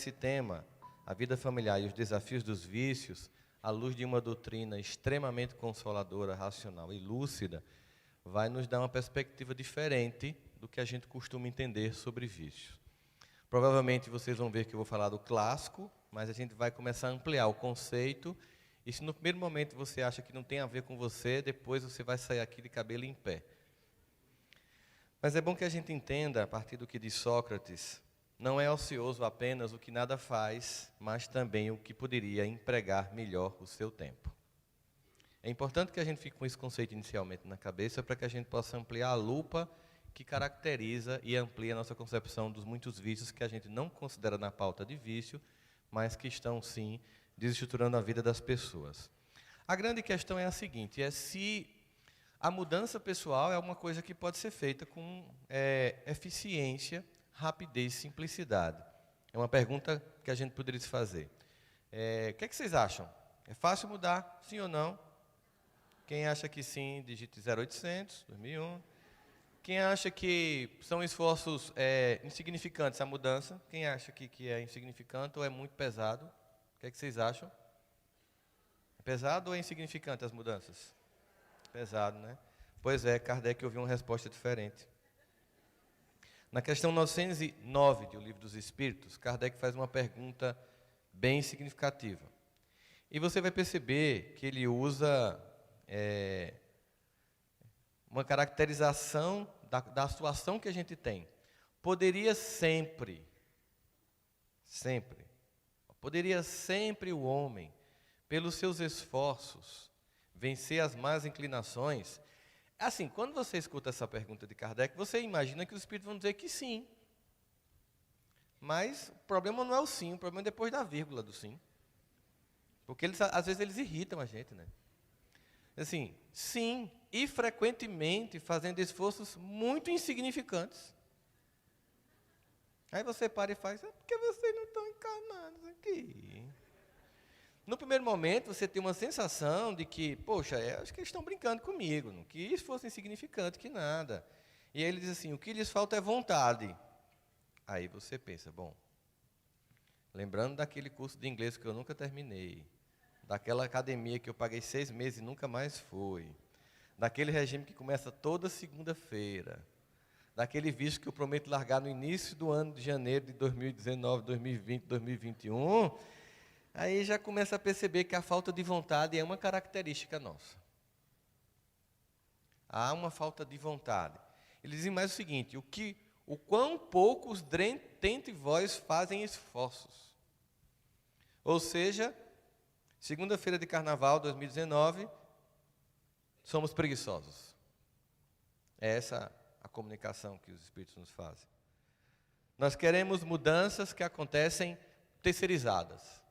esse tema, a vida familiar e os desafios dos vícios, à luz de uma doutrina extremamente consoladora, racional e lúcida, vai nos dar uma perspectiva diferente do que a gente costuma entender sobre vícios. Provavelmente vocês vão ver que eu vou falar do clássico, mas a gente vai começar a ampliar o conceito. E se no primeiro momento você acha que não tem a ver com você, depois você vai sair aqui de cabelo em pé. Mas é bom que a gente entenda, a partir do que diz Sócrates, não é ocioso apenas o que nada faz, mas também o que poderia empregar melhor o seu tempo. É importante que a gente fique com esse conceito inicialmente na cabeça, para que a gente possa ampliar a lupa que caracteriza e amplia a nossa concepção dos muitos vícios que a gente não considera na pauta de vício, mas que estão, sim, desestruturando a vida das pessoas. A grande questão é a seguinte, é se a mudança pessoal é uma coisa que pode ser feita com eficiência, rapidez e simplicidade. É uma pergunta que a gente poderia se fazer. O que é que vocês acham? É fácil mudar, sim ou não? Quem acha que sim, digite 0800, 2001. Quem acha que são esforços insignificantes a mudança? Quem acha que é insignificante ou é muito pesado? O que é que vocês acham? É pesado ou é insignificante as mudanças? Pesado, né? Pois é, Kardec ouviu uma resposta diferente. Na questão 909 do Livro dos Espíritos, Kardec faz uma pergunta bem significativa. E você vai perceber que ele usa uma caracterização da situação que a gente tem. Poderia sempre o homem, pelos seus esforços, vencer as más inclinações. Assim, quando você escuta essa pergunta de Kardec, você imagina que os espíritos vão dizer que sim. Mas o problema não é o sim, o problema é depois da vírgula do sim. Porque às vezes eles irritam a gente, né? Assim, sim, e frequentemente fazendo esforços muito insignificantes. Aí você para e faz, porque vocês não estão encarnados aqui. No primeiro momento, você tem uma sensação de que, poxa, acho que eles estão brincando comigo, não que isso fosse insignificante, que nada. E aí ele diz assim, o que lhes falta é vontade. Aí você pensa, bom, lembrando daquele curso de inglês que eu nunca terminei, daquela academia que eu paguei 6 meses e nunca mais fui, daquele regime que começa toda segunda-feira, daquele vício que eu prometo largar no início do ano de janeiro de 2019, 2020, 2021, aí já começa a perceber que a falta de vontade é uma característica nossa. Há uma falta de vontade. Eles dizem mais o seguinte, o quão pouco os dentre vós fazem esforços. Ou seja, segunda-feira de carnaval 2019, somos preguiçosos. É essa a comunicação que os espíritos nos fazem. Nós queremos mudanças que acontecem terceirizadas.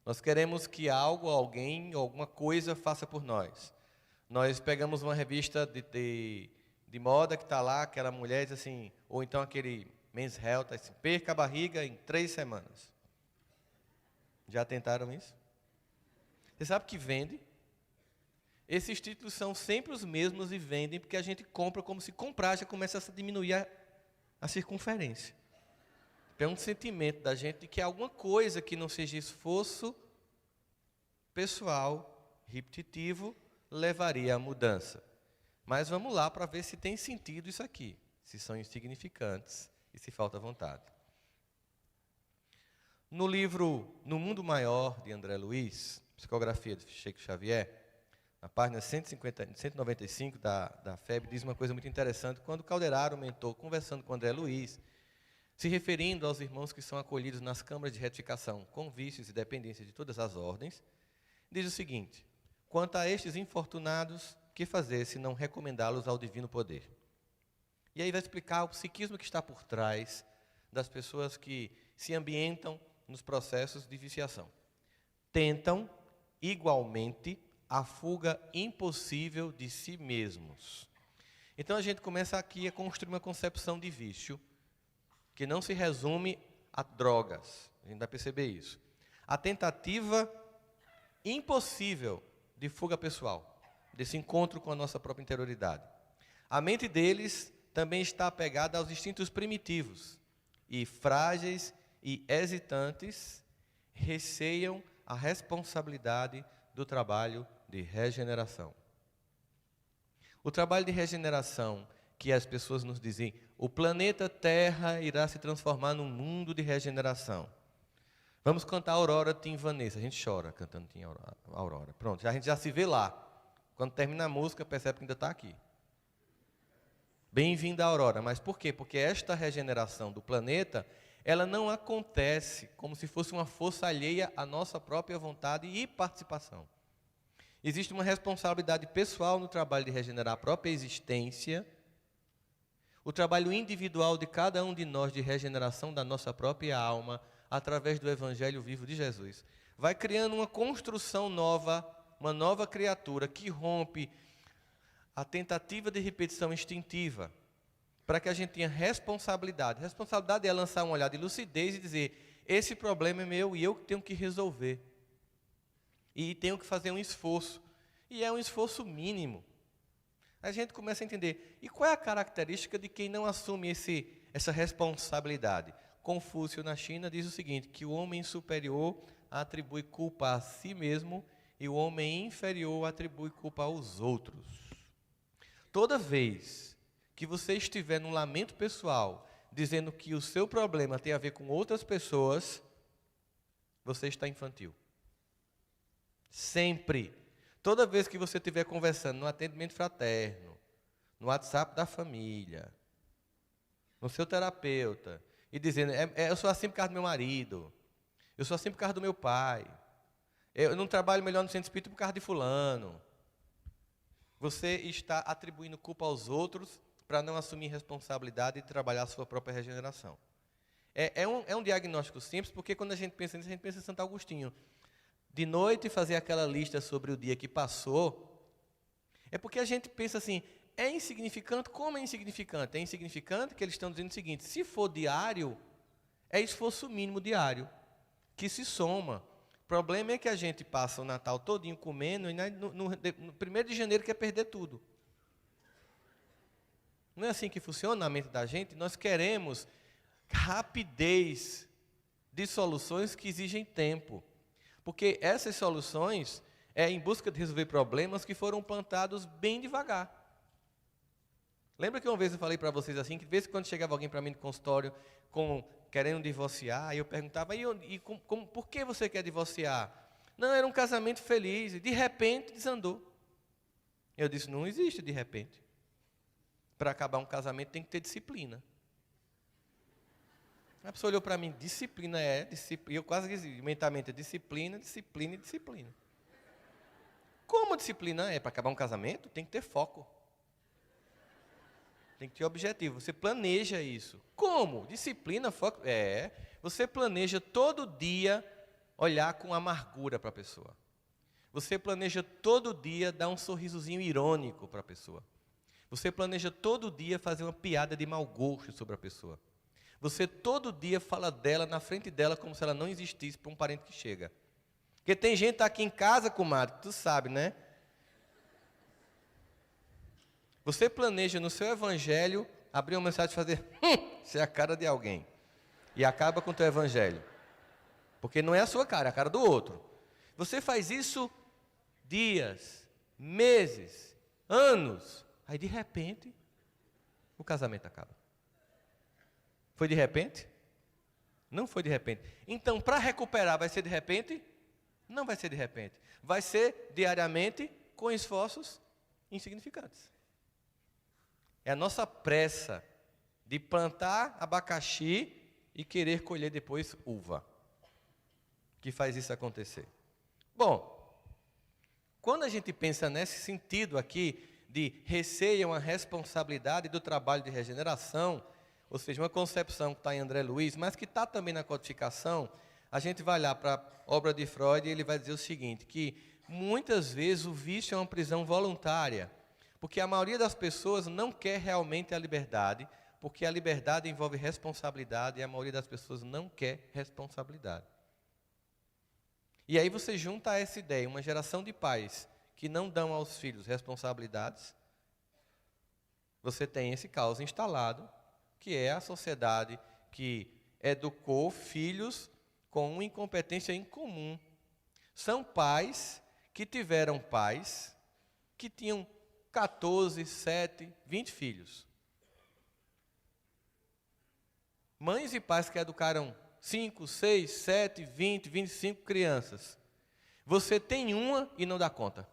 Nós queremos que algo, alguém, alguma coisa faça por nós. Nós pegamos uma revista de moda que está lá, aquela mulher diz assim, ou então aquele Men's Health, assim, perca a barriga em 3 semanas. Já tentaram isso? Você sabe que vende? Esses títulos são sempre os mesmos e vendem porque a gente compra como se comprar já começa a diminuir a circunferência. É um sentimento da gente de que alguma coisa que não seja esforço pessoal, repetitivo, levaria à mudança. Mas vamos lá para ver se tem sentido isso aqui, se são insignificantes e se falta vontade. No livro No Mundo Maior, de André Luiz, psicografia de Chico Xavier, na página 195 da FEB, diz uma coisa muito interessante. Quando Calderaro, o mentor, conversando com André Luiz, se referindo aos irmãos que são acolhidos nas câmaras de retificação com vícios e dependências de todas as ordens, diz o seguinte, quanto a estes infortunados, que fazer se não recomendá-los ao divino poder? E aí vai explicar o psiquismo que está por trás das pessoas que se ambientam nos processos de viciação. Tentam, igualmente, a fuga impossível de si mesmos. Então a gente começa aqui a construir uma concepção de vício que não se resume a drogas. A gente vai perceber isso. A tentativa impossível de fuga pessoal, desse encontro com a nossa própria interioridade. A mente deles também está apegada aos instintos primitivos e frágeis e hesitantes receiam a responsabilidade do trabalho de regeneração. O trabalho de regeneração que as pessoas nos dizem, o planeta Terra irá se transformar num mundo de regeneração. Vamos cantar Aurora, Tim Vanessa. A gente chora cantando Tim Aurora. Pronto, a gente já se vê lá. Quando termina a música, percebe que ainda está aqui. Bem-vinda, Aurora. Mas por quê? Porque esta regeneração do planeta, ela não acontece como se fosse uma força alheia à nossa própria vontade e participação. Existe uma responsabilidade pessoal no trabalho de regenerar a própria existência, o trabalho individual de cada um de nós de regeneração da nossa própria alma, através do Evangelho vivo de Jesus. Vai criando uma construção nova, uma nova criatura que rompe a tentativa de repetição instintiva, para que a gente tenha responsabilidade. Responsabilidade é lançar um olhar de lucidez e dizer, esse problema é meu e eu tenho que resolver. E tenho que fazer um esforço. E é um esforço mínimo. A gente começa a entender, e qual é a característica de quem não assume essa responsabilidade? Confúcio, na China, diz o seguinte, que o homem superior atribui culpa a si mesmo e o homem inferior atribui culpa aos outros. Toda vez que você estiver num lamento pessoal, dizendo que o seu problema tem a ver com outras pessoas, você está infantil. Sempre. Toda vez que você estiver conversando no atendimento fraterno, no WhatsApp da família, no seu terapeuta, e dizendo, eu sou assim por causa do meu marido, eu sou assim por causa do meu pai, eu não trabalho melhor no centro espírita por causa de fulano. Você está atribuindo culpa aos outros para não assumir responsabilidade e trabalhar a sua própria regeneração. É um diagnóstico simples, porque quando a gente pensa nisso, a gente pensa em Santo Agostinho. De noite fazer aquela lista sobre o dia que passou, é porque a gente pensa assim, é insignificante? Como é insignificante? É insignificante que eles estão dizendo o seguinte, se for diário, é esforço mínimo diário, que se soma. O problema é que a gente passa o Natal todinho comendo e no 1º de janeiro quer perder tudo. Não é assim que funciona na mente da gente? Nós queremos rapidez de soluções que exigem tempo. Porque essas soluções é em busca de resolver problemas que foram plantados bem devagar. Lembra que uma vez eu falei para vocês assim, que de vez em quando chegava alguém para mim no consultório querendo divorciar, e eu perguntava, por que você quer divorciar? Não, era um casamento feliz, e de repente desandou. Eu disse, não existe de repente. Para acabar um casamento tem que ter disciplina. A pessoa olhou para mim, disciplina, e eu quase disse, mentalmente, disciplina, disciplina e disciplina. Como disciplina é? Para acabar um casamento, tem que ter foco. Tem que ter objetivo. Você planeja isso. Como? Disciplina, foco. Você planeja todo dia olhar com amargura para a pessoa. Você planeja todo dia dar um sorrisozinho irônico para a pessoa. Você planeja todo dia fazer uma piada de mau gosto sobre a pessoa. Você todo dia fala dela na frente dela como se ela não existisse para um parente que chega. Porque tem gente que tá aqui em casa, comadre, tu sabe, né? Você planeja no seu evangelho abrir uma mensagem e fazer isso é a cara de alguém. E acaba com o teu evangelho. Porque não é a sua cara, é a cara do outro. Você faz isso dias, meses, anos. Aí de repente, o casamento acaba. Foi de repente? Não foi de repente. Então, para recuperar, vai ser de repente? Não vai ser de repente. Vai ser diariamente com esforços insignificantes. É a nossa pressa de plantar abacaxi e querer colher depois uva que faz isso acontecer. Bom, quando a gente pensa nesse sentido aqui de receiam a responsabilidade do trabalho de regeneração, ou seja, uma concepção que está em André Luiz, mas que está também na codificação, a gente vai lá para a obra de Freud e ele vai dizer o seguinte, que muitas vezes o vício é uma prisão voluntária, porque a maioria das pessoas não quer realmente a liberdade, porque a liberdade envolve responsabilidade e a maioria das pessoas não quer responsabilidade. E aí você junta a essa ideia, uma geração de pais que não dão aos filhos responsabilidades, você tem esse caos instalado, que é a sociedade que educou filhos com uma incompetência incomum. São pais que tiveram pais que tinham 14, 7, 20 filhos. Mães e pais que educaram 5, 6, 7, 20, 25 crianças. Você tem uma e não dá conta.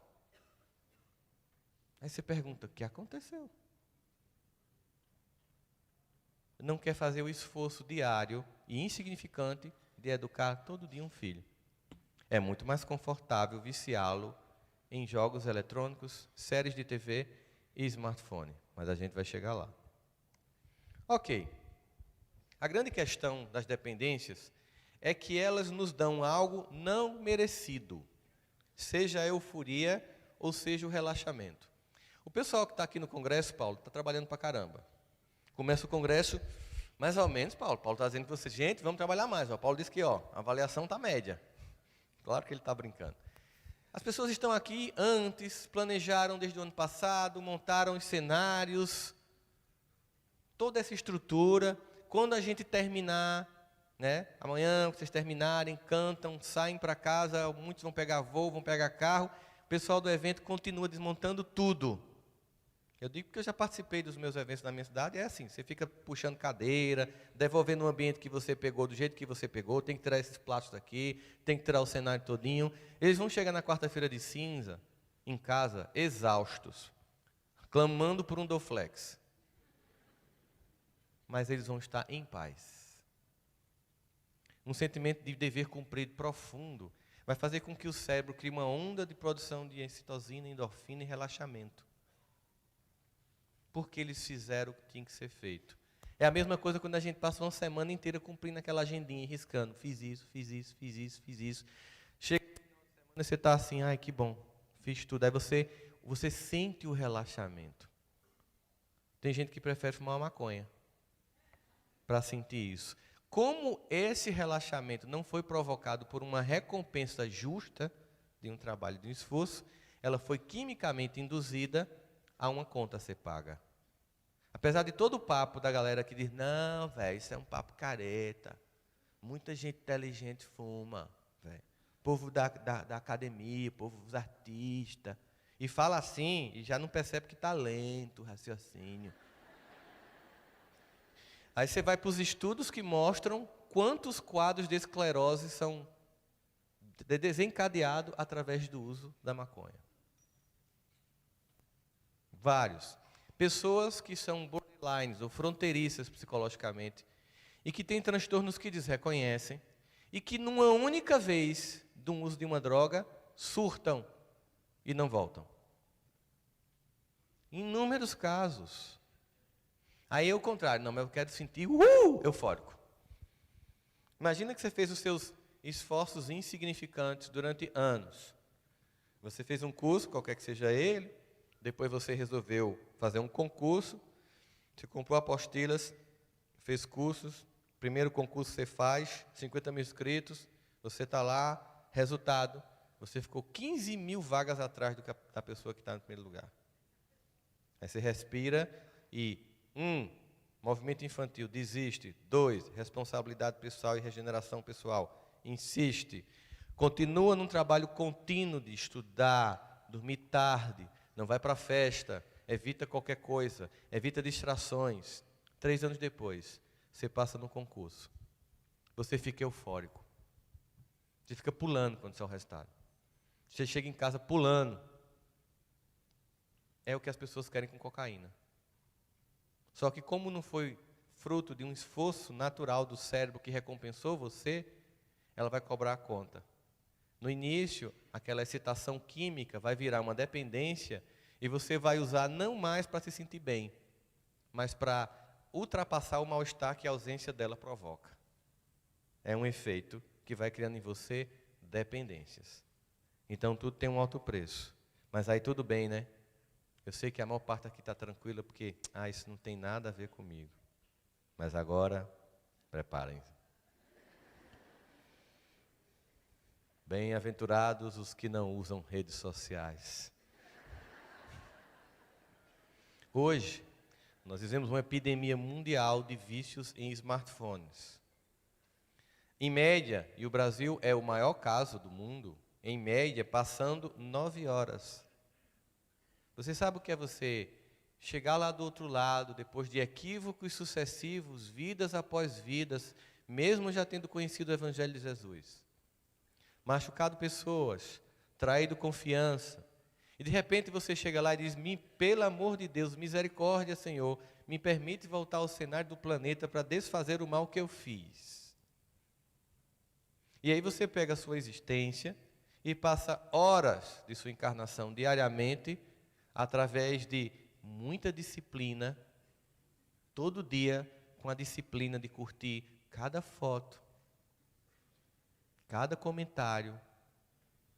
Aí você pergunta, o que aconteceu? Não quer fazer o esforço diário e insignificante de educar todo dia um filho. É muito mais confortável viciá-lo em jogos eletrônicos, séries de TV e smartphone. Mas a gente vai chegar lá. Ok. A grande questão das dependências é que elas nos dão algo não merecido, seja a euforia ou seja o relaxamento. O pessoal que está aqui no congresso, Paulo, está trabalhando para caramba. Começa o congresso, mais ou menos, Paulo. Paulo está dizendo que você, gente, vamos trabalhar mais. O Paulo disse que a avaliação está média. Claro que ele está brincando. As pessoas estão aqui antes, planejaram desde o ano passado, montaram os cenários, toda essa estrutura. Quando a gente terminar, né, amanhã, vocês terminarem, cantam, saem para casa, muitos vão pegar voo, vão pegar carro, o pessoal do evento continua desmontando tudo. Eu digo que eu já participei dos meus eventos na minha cidade, é assim, você fica puxando cadeira, devolvendo o ambiente que você pegou, do jeito que você pegou, tem que tirar esses pratos daqui, tem que tirar o cenário todinho. Eles vão chegar na quarta-feira de cinza, em casa, exaustos, clamando por um Dorflex. Mas eles vão estar em paz. Um sentimento de dever cumprido profundo vai fazer com que o cérebro crie uma onda de produção de excitocina, endorfina e relaxamento. Porque eles fizeram o que tinha que ser feito. É a mesma coisa quando a gente passa uma semana inteira cumprindo aquela agendinha e riscando. Fiz isso, fiz isso, fiz isso, fiz isso. Chega no final de semana e você está assim, ai que bom, fiz tudo. Aí você sente o relaxamento. Tem gente que prefere fumar uma maconha para sentir isso. Como esse relaxamento não foi provocado por uma recompensa justa de um trabalho, de um esforço, ela foi quimicamente induzida a uma conta a ser paga. Apesar de todo o papo da galera que diz, não, velho, isso é um papo careta. Muita gente inteligente fuma, velho. Povo da academia, povo dos artistas. E fala assim, e já não percebe que está lento o raciocínio. Aí você vai para os estudos que mostram quantos quadros de esclerose são desencadeados através do uso da maconha. Vários. Pessoas que são borderlines ou fronteiriças psicologicamente e que têm transtornos que desreconhecem e que numa única vez do uso de uma droga surtam e não voltam. Inúmeros casos. Aí é o contrário, não, mas eu quero sentir eufórico. Imagina que você fez os seus esforços insignificantes durante anos. Você fez um curso, qualquer que seja ele, depois você resolveu fazer um concurso, você comprou apostilas, fez cursos, primeiro concurso você faz, 50 mil inscritos, você está lá, resultado, você ficou 15 mil vagas atrás da pessoa que está no primeiro lugar. Aí você respira e, movimento infantil, desiste. 2, responsabilidade pessoal e regeneração pessoal, insiste. Continua num trabalho contínuo de estudar, dormir tarde, não vai para a festa, evita qualquer coisa, evita distrações. 3 anos depois, você passa no concurso. Você fica eufórico. Você fica pulando quando sai o resultado. Você chega em casa pulando. É o que as pessoas querem com cocaína. Só que como não foi fruto de um esforço natural do cérebro que recompensou você, ela vai cobrar a conta. No início, aquela excitação química vai virar uma dependência e você vai usar não mais para se sentir bem, mas para ultrapassar o mal-estar que a ausência dela provoca. É um efeito que vai criando em você dependências. Então tudo tem um alto preço. Mas aí tudo bem, né? Eu sei que a maior parte aqui está tranquila porque, isso não tem nada a ver comigo. Mas agora, preparem-se. Bem-aventurados os que não usam redes sociais. Hoje, nós vivemos uma epidemia mundial de vícios em smartphones. Em média, e o Brasil é o maior caso do mundo, em média, passando 9 horas. Você sabe o que é você chegar lá do outro lado, depois de equívocos sucessivos, vidas após vidas, mesmo já tendo conhecido o Evangelho de Jesus? Machucado pessoas, traído confiança. E de repente você chega lá e diz, pelo amor de Deus, misericórdia, Senhor, me permite voltar ao cenário do planeta para desfazer o mal que eu fiz. E aí você pega a sua existência e passa horas de sua encarnação diariamente, através de muita disciplina, todo dia com a disciplina de curtir cada foto, cada comentário,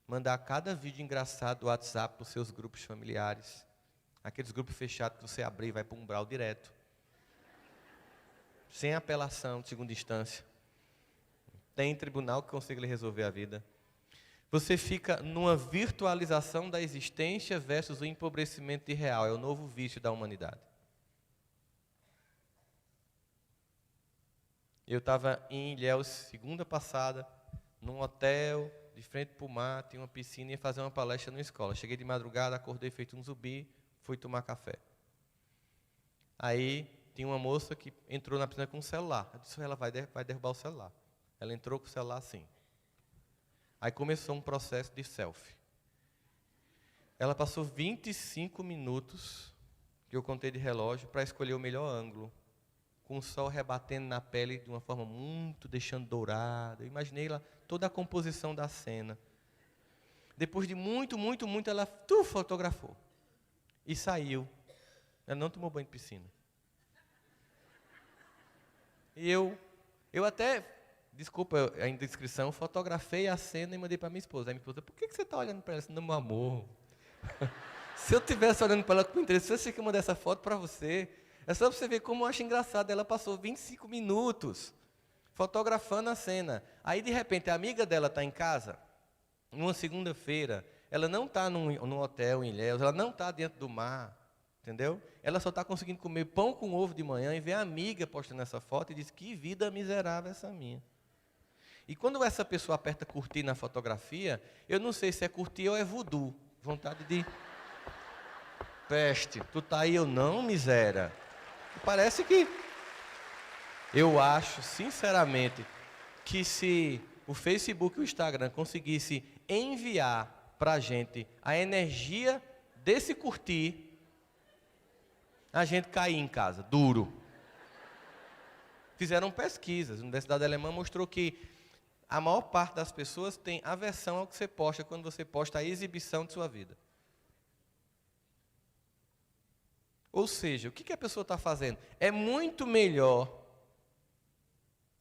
mandar cada vídeo engraçado do WhatsApp para os seus grupos familiares, aqueles grupos fechados que você abrir e vai para um umbral direto, sem apelação de segunda instância. Tem tribunal que consiga lhe resolver a vida. Você fica numa virtualização da existência versus o empobrecimento irreal. É o novo vício da humanidade. Eu estava em Ilhéus segunda passada, num hotel, de frente para o mar, tinha uma piscina e ia fazer uma palestra numa escola. Cheguei de madrugada, acordei feito um zumbi, fui tomar café. Aí tinha uma moça que entrou na piscina com um celular. Eu disse, ela vai derrubar o celular. Ela entrou com o celular assim. Aí começou um processo de selfie. Ela passou 25 minutos, que eu contei de relógio, para escolher o melhor ângulo, com o sol rebatendo na pele de uma forma muito, deixando dourada. Eu imaginei lá toda a composição da cena. Depois de muito, ela fotografou. E saiu. Ela não tomou banho de piscina. E eu até... Desculpa a indiscrição, fotografei a cena e mandei para minha esposa. Aí minha esposa, por que você está olhando para ela assim? Não, meu amor. Se eu estivesse olhando para ela com interesse, eu sei que eu mandei essa foto para você. É só para você ver como eu acho engraçado. Ela passou 25 minutos fotografando a cena. Aí, de repente, a amiga dela está em casa, numa segunda-feira. Ela não está num hotel em Ilhéus, ela não está dentro do mar. Entendeu? Ela só está conseguindo comer pão com ovo de manhã e ver a amiga postando essa foto e diz, que vida miserável essa minha. E quando essa pessoa aperta curtir na fotografia, eu não sei se é curtir ou é voodoo. Vontade de... Peste, tu tá aí ou não, miséria? Parece que... Eu acho, sinceramente, que se o Facebook e o Instagram conseguisse enviar para a gente a energia desse curtir, a gente caía em casa, duro. Fizeram pesquisas, a Universidade Alemã mostrou que a maior parte das pessoas tem aversão ao que você posta quando você posta a exibição de sua vida. Ou seja, o que a pessoa está fazendo? É muito melhor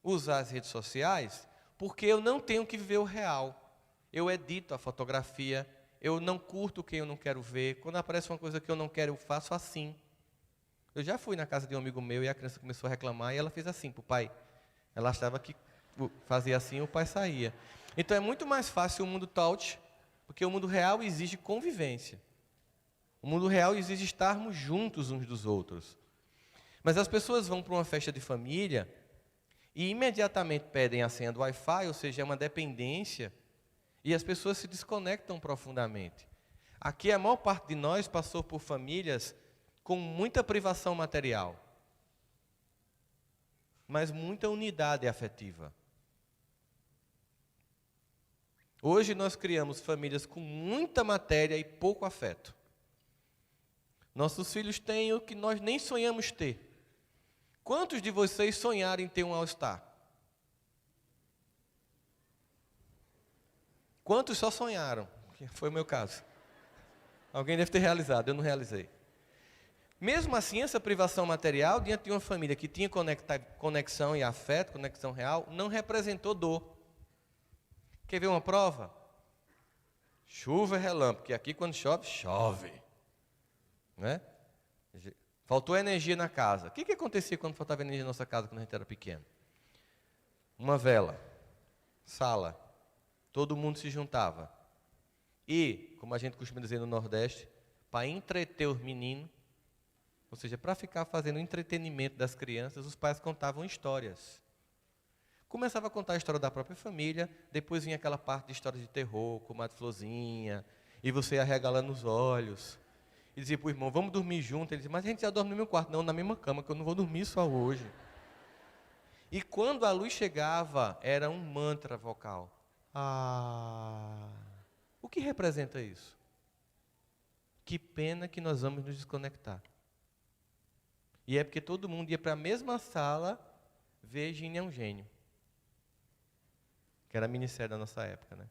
usar as redes sociais, porque eu não tenho que viver o real. Eu edito a fotografia, eu não curto quem eu não quero ver. Quando aparece uma coisa que eu não quero, eu faço assim. Eu já fui na casa de um amigo meu e a criança começou a reclamar e ela fez assim para o pai. Ela achava que fazia assim, o pai saía. Então é muito mais fácil o mundo touch, porque o mundo real exige convivência. O mundo real exige estarmos juntos uns dos outros. Mas as pessoas vão para uma festa de família e imediatamente pedem a senha do Wi-Fi, ou seja, é uma dependência, e as pessoas se desconectam profundamente. Aqui a maior parte de nós passou por famílias com muita privação material, mas muita unidade afetiva. Hoje nós criamos famílias com muita matéria e pouco afeto. Nossos filhos têm o que nós nem sonhamos ter. Quantos de vocês sonharam em ter um All-Star? Quantos só sonharam? Foi o meu caso. Alguém deve ter realizado, eu não realizei. Mesmo assim, essa privação material, diante de uma família que tinha conexão e afeto, conexão real, não representou dor. Quer ver uma prova? Chuva e relâmpago, porque aqui quando chove, chove. Né? Faltou energia na casa. O que acontecia quando faltava energia na nossa casa quando a gente era pequeno? Uma vela, sala, todo mundo se juntava. E, como a gente costuma dizer no Nordeste, para entreter os meninos, ou seja, para ficar fazendo o entretenimento das crianças, os pais contavam histórias. Começava a contar a história da própria família, depois vinha aquela parte de história de terror, com Madre Florzinha, e você ia regalando os olhos. E dizia para o irmão, vamos dormir junto. Ele dizia, mas a gente já dorme no meu quarto. Não, na mesma cama, que eu não vou dormir só hoje. E quando a luz chegava, era um mantra vocal. Ah, o que representa isso? Que pena que nós vamos nos desconectar. E é porque todo mundo ia para a mesma sala ver Gini é um gênio. Que era a minissérie da nossa época, né?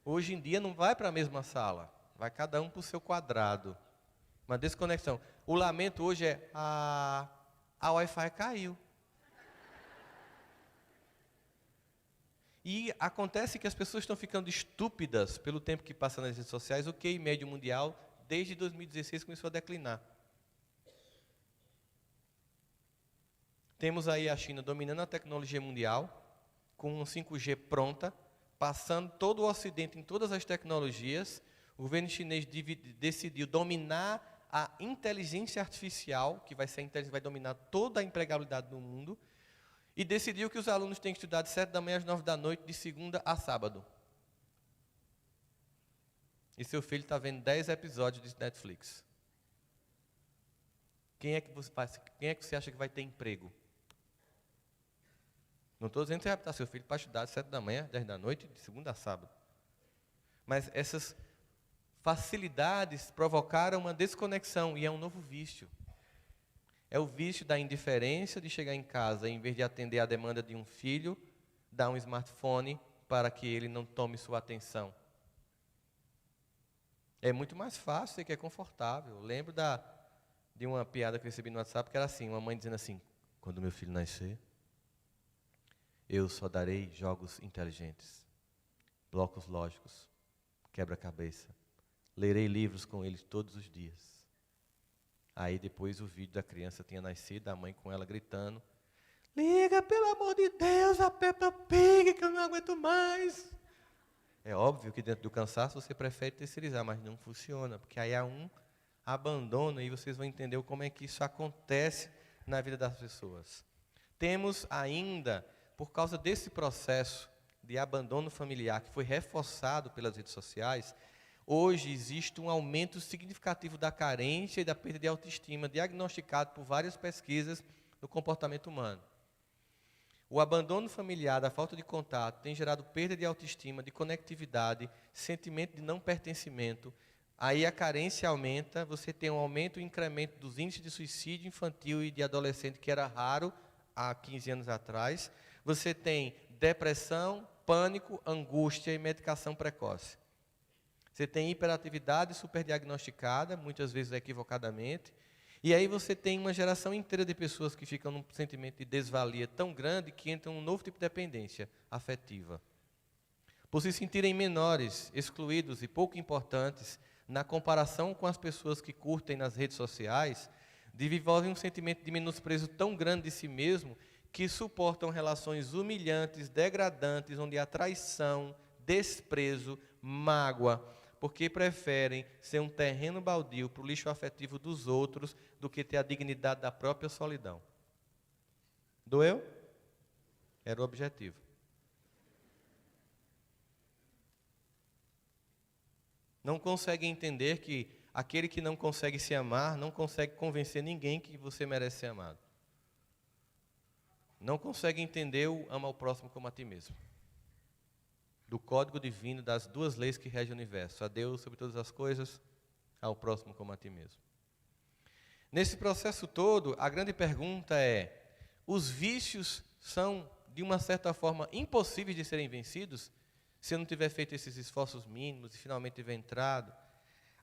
Hoje em dia não vai para a mesma sala. Vai cada um para o seu quadrado. Uma desconexão. O lamento hoje é, a Wi-Fi caiu. E acontece que as pessoas estão ficando estúpidas pelo tempo que passa nas redes sociais. O QI médio mundial, desde 2016, começou a declinar. Temos aí a China dominando a tecnologia mundial, com um 5G pronta, passando todo o Ocidente em todas as tecnologias. O governo chinês decidiu dominar a inteligência artificial, que vai dominar toda a empregabilidade do mundo, e decidiu que os alunos têm que estudar de 7 da manhã às 9 da noite, de segunda a sábado. E seu filho está vendo 10 episódios de Netflix. Quem é que você acha que vai ter emprego? Não estou dizendo que você vai botar seu filho para estudar de 7 da manhã, 10 da noite, de segunda a sábado. Mas essas facilidades provocaram uma desconexão e é um novo vício. É o vício da indiferença de chegar em casa, em vez de atender a demanda de um filho, dar um smartphone para que ele não tome sua atenção. É muito mais fácil, que é confortável. Eu lembro de uma piada que eu recebi no WhatsApp, que era assim, uma mãe dizendo assim, quando meu filho nascer, eu só darei jogos inteligentes, blocos lógicos, quebra-cabeça. Lerei livros com ele todos os dias. Aí depois o vídeo da criança tinha nascido, a mãe com ela gritando, liga, pelo amor de Deus, a Peppa Pig, que eu não aguento mais. É óbvio que dentro do cansaço você prefere terceirizar, mas não funciona, porque aí há um abandono e vocês vão entender como é que isso acontece na vida das pessoas. Temos ainda, por causa desse processo de abandono familiar que foi reforçado pelas redes sociais, hoje existe um aumento significativo da carência e da perda de autoestima, diagnosticado por várias pesquisas do comportamento humano. O abandono familiar, da falta de contato, tem gerado perda de autoestima, de conectividade, sentimento de não pertencimento. Aí a carência aumenta, você tem um aumento e incremento dos índices de suicídio infantil e de adolescente, que era raro há 15 anos atrás. Você tem depressão, pânico, angústia e medicação precoce. Você tem hiperatividade superdiagnosticada, muitas vezes equivocadamente. E aí você tem uma geração inteira de pessoas que ficam num sentimento de desvalia tão grande que entram em um novo tipo de dependência afetiva. Por se sentirem menores, excluídos e pouco importantes, na comparação com as pessoas que curtem nas redes sociais, desenvolvem um sentimento de menosprezo tão grande de si mesmo que suportam relações humilhantes, degradantes, onde há traição, desprezo, mágoa, porque preferem ser um terreno baldio para o lixo afetivo dos outros do que ter a dignidade da própria solidão. Doeu? Era o objetivo. Não conseguem entender que aquele que não consegue se amar, não consegue convencer ninguém que você merece ser amado. Não consegue entender o ama ao próximo como a ti mesmo. Do código divino, das duas leis que regem o universo. A Deus sobre todas as coisas, ao próximo como a ti mesmo. Nesse processo todo, a grande pergunta é, os vícios são, de uma certa forma, impossíveis de serem vencidos, se eu não tiver feito esses esforços mínimos e finalmente tiver entrado?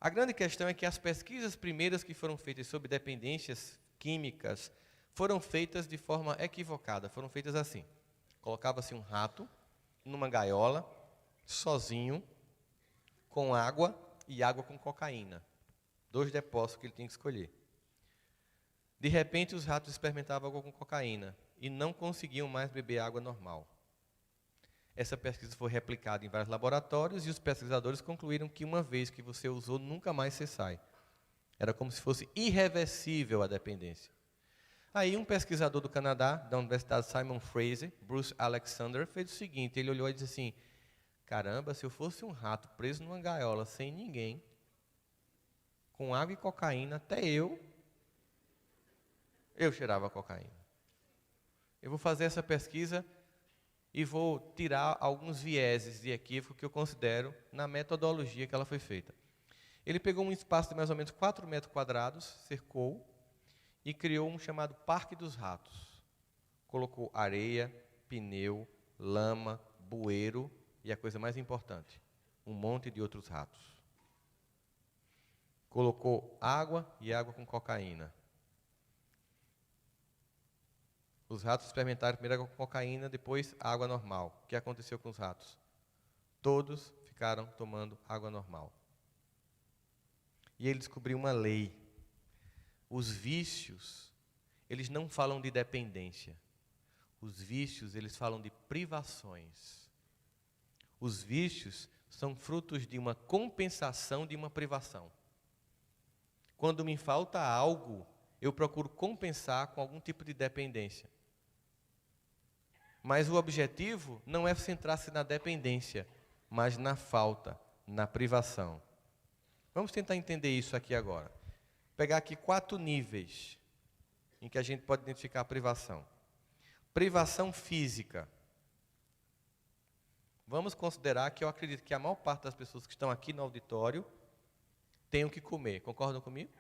A grande questão é que as pesquisas primeiras que foram feitas sobre dependências químicas foram feitas de forma equivocada, foram feitas assim. Colocava-se um rato numa gaiola, sozinho, com água e água com cocaína. 2 depósitos que ele tinha que escolher. De repente, os ratos experimentavam água com cocaína e não conseguiam mais beber água normal. Essa pesquisa foi replicada em vários laboratórios e os pesquisadores concluíram que uma vez que você usou, nunca mais você sai. Era como se fosse irreversível a dependência. Aí um pesquisador do Canadá, da Universidade Simon Fraser, Bruce Alexander, fez o seguinte, ele olhou e disse assim, caramba, se eu fosse um rato preso numa gaiola sem ninguém, com água e cocaína, até eu cheirava cocaína. Eu vou fazer essa pesquisa e vou tirar alguns vieses de equívoco que eu considero na metodologia que ela foi feita. Ele pegou um espaço de mais ou menos 4 metros quadrados, cercou e criou um chamado Parque dos Ratos. Colocou areia, pneu, lama, bueiro e a coisa mais importante, um monte de outros ratos. Colocou água e água com cocaína. Os ratos experimentaram primeiro água com cocaína, depois água normal. O que aconteceu com os ratos? Todos ficaram tomando água normal. E ele descobriu uma lei. Os vícios, eles não falam de dependência. Os vícios, eles falam de privações. Os vícios são frutos de uma compensação de uma privação. Quando me falta algo, eu procuro compensar com algum tipo de dependência. Mas o objetivo não é centrar-se na dependência, mas na falta, na privação. Vamos tentar entender isso aqui agora. Vou pegar aqui 4 níveis em que a gente pode identificar a privação. Privação física. Vamos considerar que eu acredito que a maior parte das pessoas que estão aqui no auditório tem o que comer. Concordam comigo?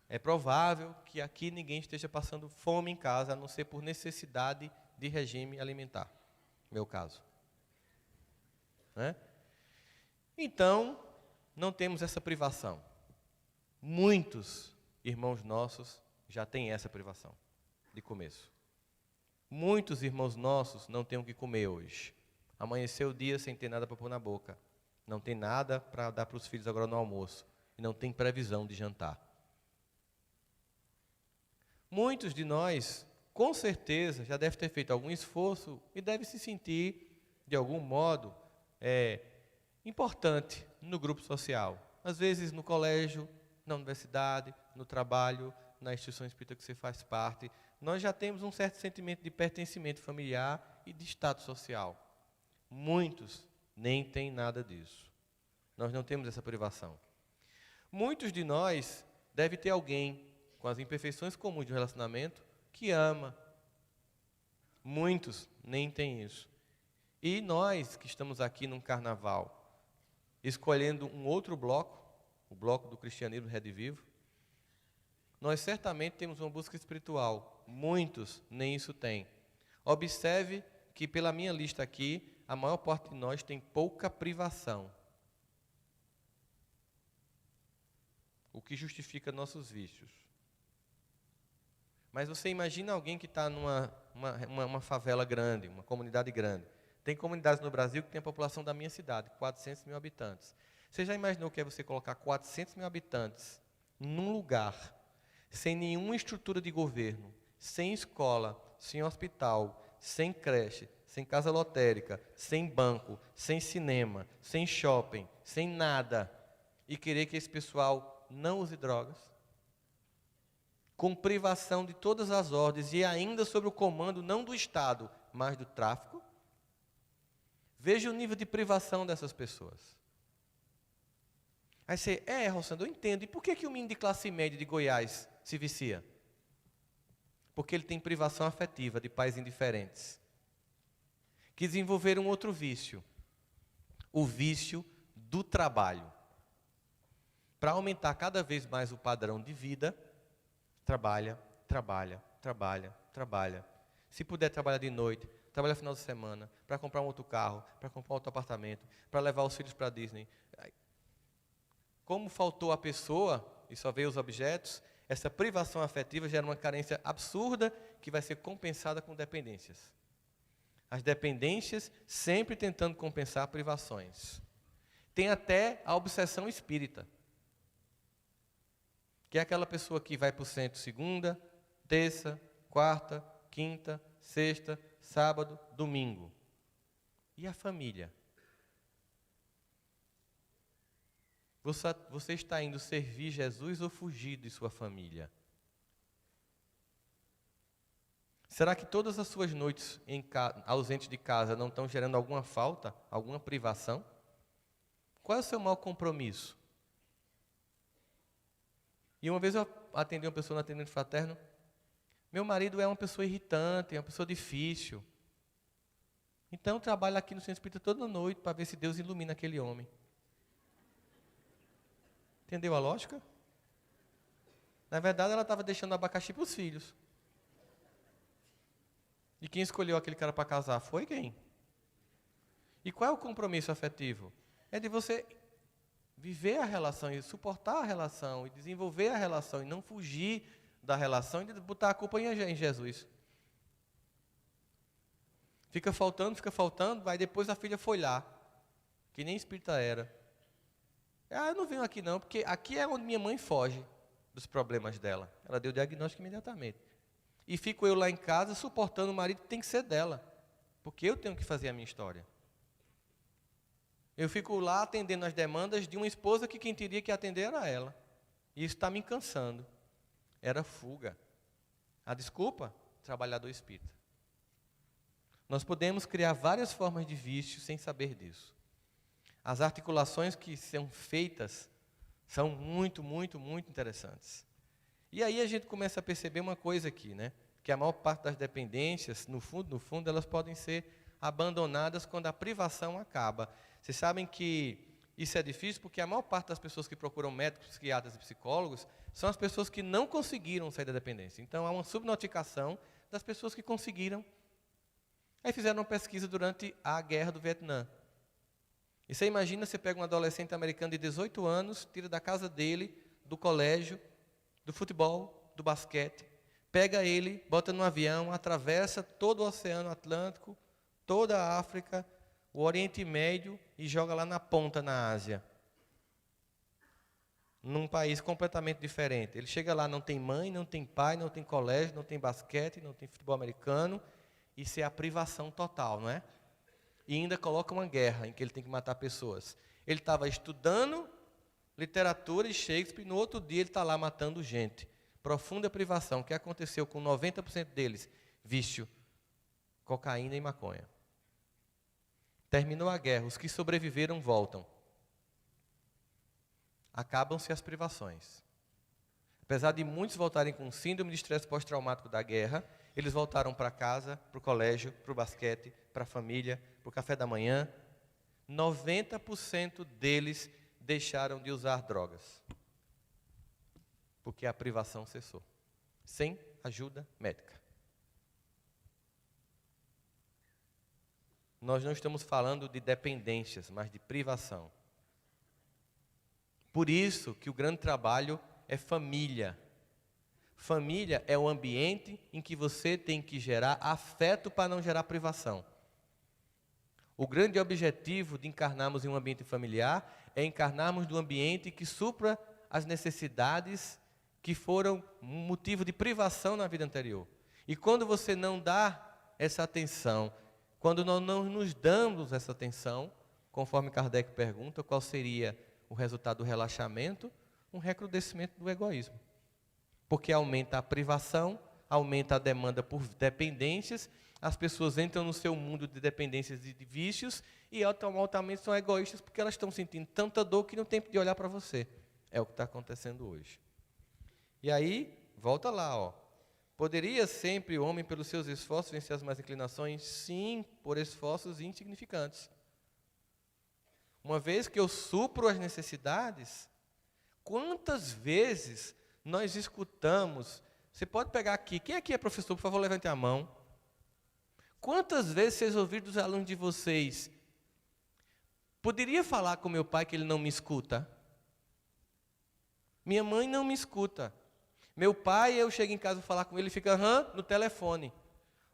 É provável que aqui ninguém esteja passando fome em casa, a não ser por necessidade de regime alimentar. Meu caso. Né? Então, não temos essa privação. Muitos irmãos nossos já têm essa privação de começo. Muitos irmãos nossos não têm o que comer hoje. Amanheceu o dia sem ter nada para pôr na boca. Não tem nada para dar para os filhos agora no almoço. E não tem previsão de jantar. Muitos de nós, com certeza, já devem ter feito algum esforço e devem se sentir, de algum modo, importante no grupo social. Às vezes no colégio, na universidade, no trabalho, na instituição espírita que você faz parte. Nós já temos um certo sentimento de pertencimento familiar e de status social. Muitos nem têm nada disso. Nós não temos essa privação. Muitos de nós devem ter alguém com as imperfeições comuns de um relacionamento que ama. Muitos nem têm isso. E nós que estamos aqui num carnaval, escolhendo um outro bloco, o bloco do cristianismo redivivo, nós certamente temos uma busca espiritual. Muitos nem isso têm. Observe que pela minha lista aqui, a maior parte de nós tem pouca privação. O que justifica nossos vícios. Mas você imagina alguém que está numa favela grande, uma comunidade grande. Tem comunidades no Brasil que tem a população da minha cidade, 400 mil habitantes. Você já imaginou o que é você colocar 400 mil habitantes num lugar, sem nenhuma estrutura de governo, sem escola, sem hospital, sem creche, sem casa lotérica, sem banco, sem cinema, sem shopping, sem nada, e querer que esse pessoal não use drogas? Com privação de todas as ordens e ainda sob o comando não do Estado, mas do tráfico? Veja o nível de privação dessas pessoas. Aí você, Rossandro, eu entendo. E por que o menino de classe média de Goiás se vicia? Porque ele tem privação afetiva de pais indiferentes. Que desenvolveram um outro vício. O vício do trabalho. Para aumentar cada vez mais o padrão de vida, trabalha. Se puder trabalhar de noite, trabalha final de semana, para comprar um outro carro, para comprar outro apartamento, para levar os filhos para a Disney. Como faltou a pessoa, e só veio os objetos, essa privação afetiva gera uma carência absurda que vai ser compensada com dependências. As dependências sempre tentando compensar privações. Tem até a obsessão espírita, que é aquela pessoa que vai para o centro segunda, terça, quarta, quinta, sexta, sábado, domingo. E a família? Você está indo servir Jesus ou fugir de sua família? Será que todas as suas noites ausentes de casa não estão gerando alguma falta, alguma privação? Qual é o seu maior compromisso? E uma vez eu atendi uma pessoa no atendimento fraterno. Meu marido é uma pessoa irritante, é uma pessoa difícil. Então eu trabalho aqui no Centro Espírita toda noite para ver se Deus ilumina aquele homem. Entendeu a lógica? Na verdade, ela estava deixando abacaxi para os filhos. E quem escolheu aquele cara para casar foi quem? E qual é o compromisso afetivo? É de você viver a relação e suportar a relação e desenvolver a relação e não fugir da relação e de botar a culpa em Jesus. Fica faltando, vai depois a filha foi lá, que nem espírita era. Eu não venho aqui não, porque aqui é onde minha mãe foge dos problemas dela. Ela deu o diagnóstico imediatamente. E fico eu lá em casa suportando o marido que tem que ser dela, porque eu tenho que fazer a minha história. Eu fico lá atendendo as demandas de uma esposa que quem teria que atender era ela. E isso está me cansando. Era fuga. A desculpa? Trabalhador espírita. Nós podemos criar várias formas de vício sem saber disso. As articulações que são feitas são muito, muito, muito interessantes. E aí a gente começa a perceber uma coisa aqui, né? Que a maior parte das dependências, no fundo, elas podem ser abandonadas quando a privação acaba. Vocês sabem que isso é difícil porque a maior parte das pessoas que procuram médicos, psiquiatras e psicólogos são as pessoas que não conseguiram sair da dependência. Então, há uma subnotificação das pessoas que conseguiram. Aí fizeram uma pesquisa durante a guerra do Vietnã. E você imagina, você pega um adolescente americano de 18 anos, tira da casa dele, do colégio, do futebol, do basquete, pega ele, bota no avião, atravessa todo o Oceano Atlântico, toda a África, o Oriente Médio e joga lá na ponta, na Ásia. Num país completamente diferente. Ele chega lá, não tem mãe, não tem pai, não tem colégio, não tem basquete, não tem futebol americano. Isso é a privação total, não é? E ainda coloca uma guerra em que ele tem que matar pessoas. Ele estava estudando literatura e Shakespeare, no outro dia ele está lá matando gente. Profunda privação. O que aconteceu com 90% deles? Vício, cocaína e maconha. Terminou a guerra, os que sobreviveram voltam. Acabam-se as privações. Apesar de muitos voltarem com síndrome de estresse pós-traumático da guerra, eles voltaram para casa, para o colégio, para o basquete, para a família, para o café da manhã. 90% deles deixaram de usar drogas. Porque a privação cessou. Sem ajuda médica. Nós não estamos falando de dependências, mas de privação. Por isso que o grande trabalho é família. Família é o ambiente em que você tem que gerar afeto para não gerar privação. O grande objetivo de encarnarmos em um ambiente familiar é encarnarmos num ambiente que supra as necessidades que foram motivo de privação na vida anterior. E quando você não dá essa atenção, quando nós não nos damos essa atenção, conforme Kardec pergunta, qual seria o resultado do relaxamento? Um recrudescimento do egoísmo. Porque aumenta a privação, aumenta a demanda por dependências, as pessoas entram no seu mundo de dependências e de vícios e automaticamente são egoístas porque elas estão sentindo tanta dor que não tem tempo de olhar para você. É o que está acontecendo hoje. E aí, volta lá, ó. Poderia sempre o homem, pelos seus esforços, vencer as más inclinações? Sim, por esforços insignificantes. Uma vez que eu supro as necessidades, quantas vezes nós escutamos, você pode pegar aqui, quem aqui é professor, por favor, levante a mão. Quantas vezes vocês ouviram dos alunos de vocês, poderia falar com meu pai que ele não me escuta? Minha mãe não me escuta. Meu pai, eu chego em casa e falar com ele, fica no telefone.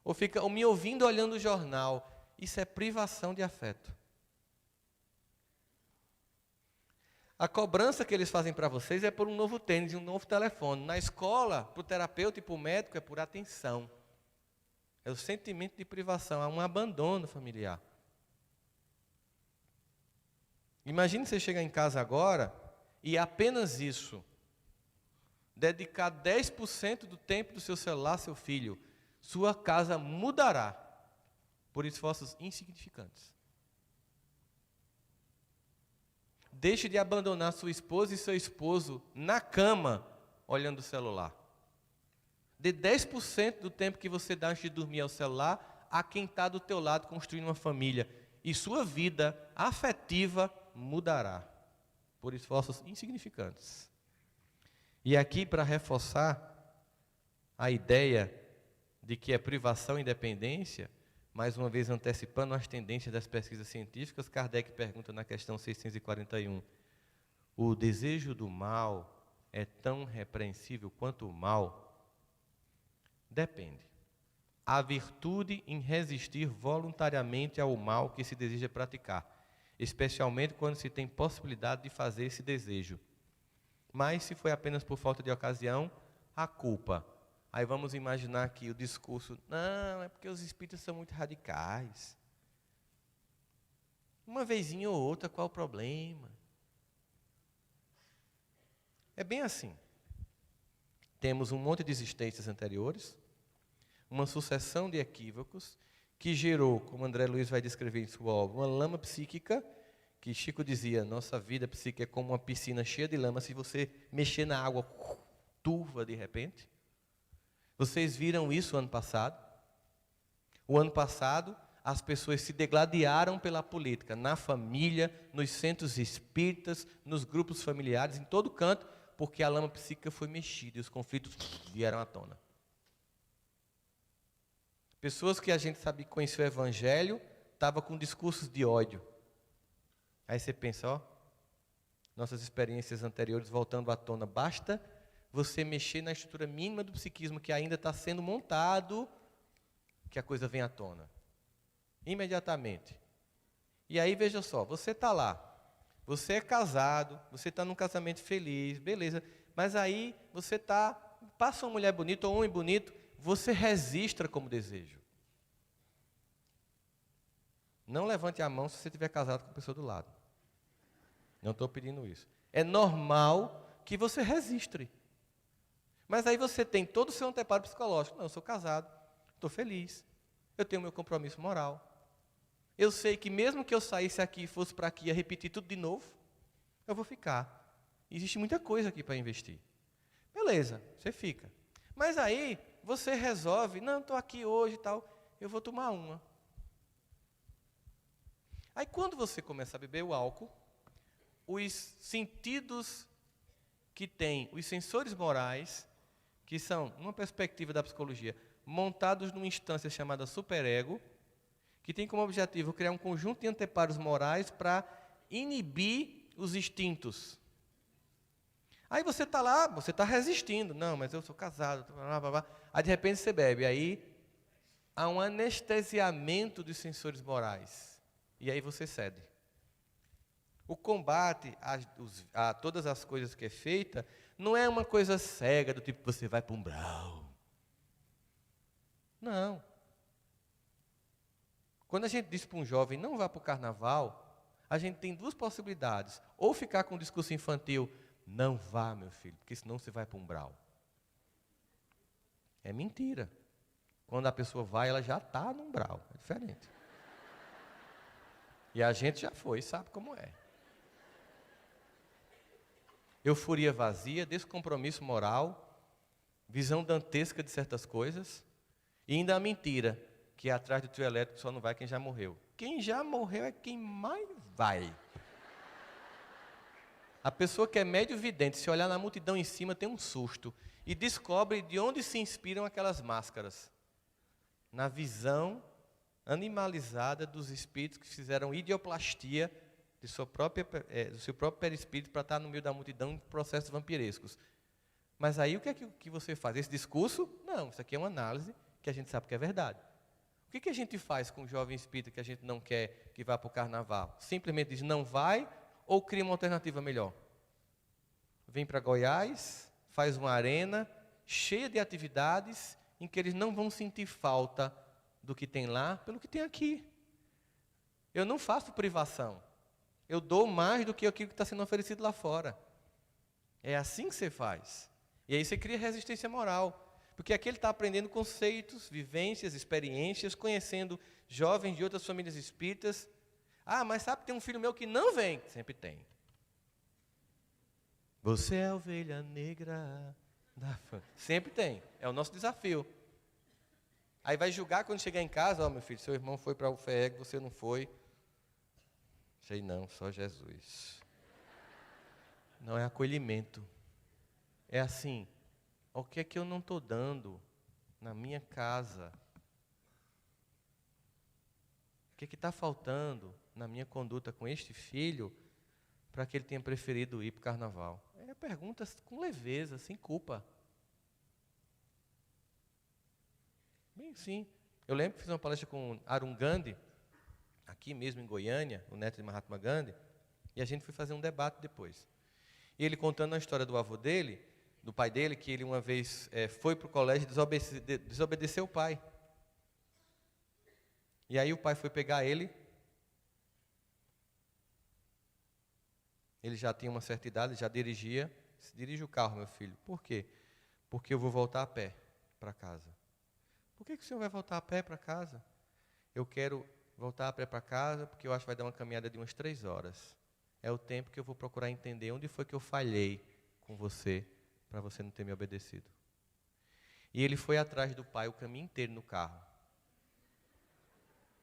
Ou fica me ouvindo olhando o jornal. Isso é privação de afeto. A cobrança que eles fazem para vocês é por um novo tênis e um novo telefone. Na escola, para o terapeuta e para o médico, é por atenção. É o sentimento de privação, é um abandono familiar. Imagine você chegar em casa agora e apenas isso, dedicar 10% do tempo do seu celular, seu filho, sua casa mudará por esforços insignificantes. Deixe de abandonar sua esposa e seu esposo na cama, olhando o celular. Dê 10% do tempo que você dá antes de dormir ao celular a quem está do teu lado construindo uma família. E sua vida afetiva mudará por esforços insignificantes. E aqui, para reforçar a ideia de que é privação e independência, mais uma vez antecipando as tendências das pesquisas científicas, Kardec pergunta na questão 641, o desejo do mal é tão repreensível quanto o mal? Depende. Há virtude em resistir voluntariamente ao mal que se deseja praticar, especialmente quando se tem possibilidade de fazer esse desejo. Mas, se foi apenas por falta de ocasião, a culpa. Aí vamos imaginar aqui o discurso, não, é porque os espíritos são muito radicais. Uma vezinha ou outra, qual o problema? É bem assim. Temos um monte de existências anteriores, uma sucessão de equívocos, que gerou, como André Luiz vai descrever em sua obra, uma lama psíquica, que Chico dizia, nossa vida psíquica é como uma piscina cheia de lama, se você mexer na água, turva de repente. Vocês viram isso ano passado? O ano passado, as pessoas se degladiaram pela política, na família, nos centros espíritas, nos grupos familiares, em todo canto, porque a lama psíquica foi mexida e os conflitos vieram à tona. Pessoas que a gente sabe que conheceu o Evangelho, estavam com discursos de ódio. Aí você pensa, ó, nossas experiências anteriores voltando à tona, basta você mexer na estrutura mínima do psiquismo que ainda está sendo montado, que a coisa vem à tona. Imediatamente. E aí, veja só, você está lá, você é casado, você está num casamento feliz, beleza, mas aí você passa uma mulher bonita ou um homem bonito, você registra como desejo. Não levante a mão se você estiver casado com a pessoa do lado. Não estou pedindo isso. É normal que você registre. Mas aí você tem todo o seu anteparo psicológico. Não, eu sou casado, estou feliz, eu tenho meu compromisso moral. Eu sei que mesmo que eu saísse aqui e fosse para aqui e repetir tudo de novo, eu vou ficar. Existe muita coisa aqui para investir. Beleza, você fica. Mas aí você resolve, não, estou aqui hoje e tal, eu vou tomar uma. Aí quando você começa a beber o álcool, os sentidos que tem, os sensores morais, que são, numa perspectiva da psicologia, montados numa instância chamada superego, que tem como objetivo criar um conjunto de anteparos morais para inibir os instintos. Aí você está lá, você está resistindo. Não, mas eu sou casado. Blá, blá, blá. Aí de repente você bebe. Aí há um anestesiamento dos sensores morais. E aí você cede. O combate a todas as coisas que é feita não é uma coisa cega, do tipo você vai para um umbral. Não. Quando a gente diz para um jovem não vá para o carnaval, a gente tem duas possibilidades. Ou ficar com um discurso infantil, não vá, meu filho, porque senão você vai para um umbral. É mentira. Quando a pessoa vai, ela já está no umbral. É diferente. E a gente já foi, sabe como é. Euforia vazia, descompromisso moral, visão dantesca de certas coisas, e ainda a mentira, que atrás do trio elétrico só não vai quem já morreu. Quem já morreu é quem mais vai. A pessoa que é médio vidente, se olhar na multidão em cima, tem um susto, e descobre de onde se inspiram aquelas máscaras. Na visão animalizada dos espíritos que fizeram idioplastia do seu próprio perispírito para estar no meio da multidão em processos vampirescos. Mas aí o que é que você faz? Esse discurso? Não, isso aqui é uma análise que a gente sabe que é verdade. O que a gente faz com o jovem espírita que a gente não quer que vá para o carnaval? Simplesmente diz não vai ou cria uma alternativa melhor? Vem para Goiás, faz uma arena cheia de atividades em que eles não vão sentir falta do que tem lá pelo que tem aqui. Eu não faço privação. Eu dou mais do que aquilo que está sendo oferecido lá fora. É assim que você faz. E aí você cria resistência moral. Porque aqui ele está aprendendo conceitos, vivências, experiências, conhecendo jovens de outras famílias espíritas. Ah, mas sabe, tem um filho meu que não vem. Sempre tem. Você é a ovelha negra da família. Sempre tem. É o nosso desafio. Aí vai julgar quando chegar em casa, ó, meu filho, seu irmão foi para o FEG, você não foi. Sei não, só Jesus. Não é acolhimento. É assim, o que é que eu não estou dando na minha casa? O que é que está faltando na minha conduta com este filho para que ele tenha preferido ir para o carnaval? É pergunta com leveza, sem culpa. Bem, sim. Eu lembro que fiz uma palestra com Arun Gandhi, aqui mesmo em Goiânia, o neto de Mahatma Gandhi, e a gente foi fazer um debate depois. E ele contando a história do avô dele, do pai dele, que ele uma vez foi para o colégio e desobedeceu o pai. E aí o pai foi pegar ele. Ele já tinha uma certa idade, já dirigia. Se dirige o carro, meu filho. Por quê? Porque eu vou voltar a pé para casa. Por que o senhor vai voltar a pé para casa? Eu quero voltar a pé para casa porque eu acho que vai dar uma caminhada de umas 3 horas. É o tempo que eu vou procurar entender onde foi que eu falhei com você, para você não ter me obedecido. E ele foi atrás do pai o caminho inteiro no carro.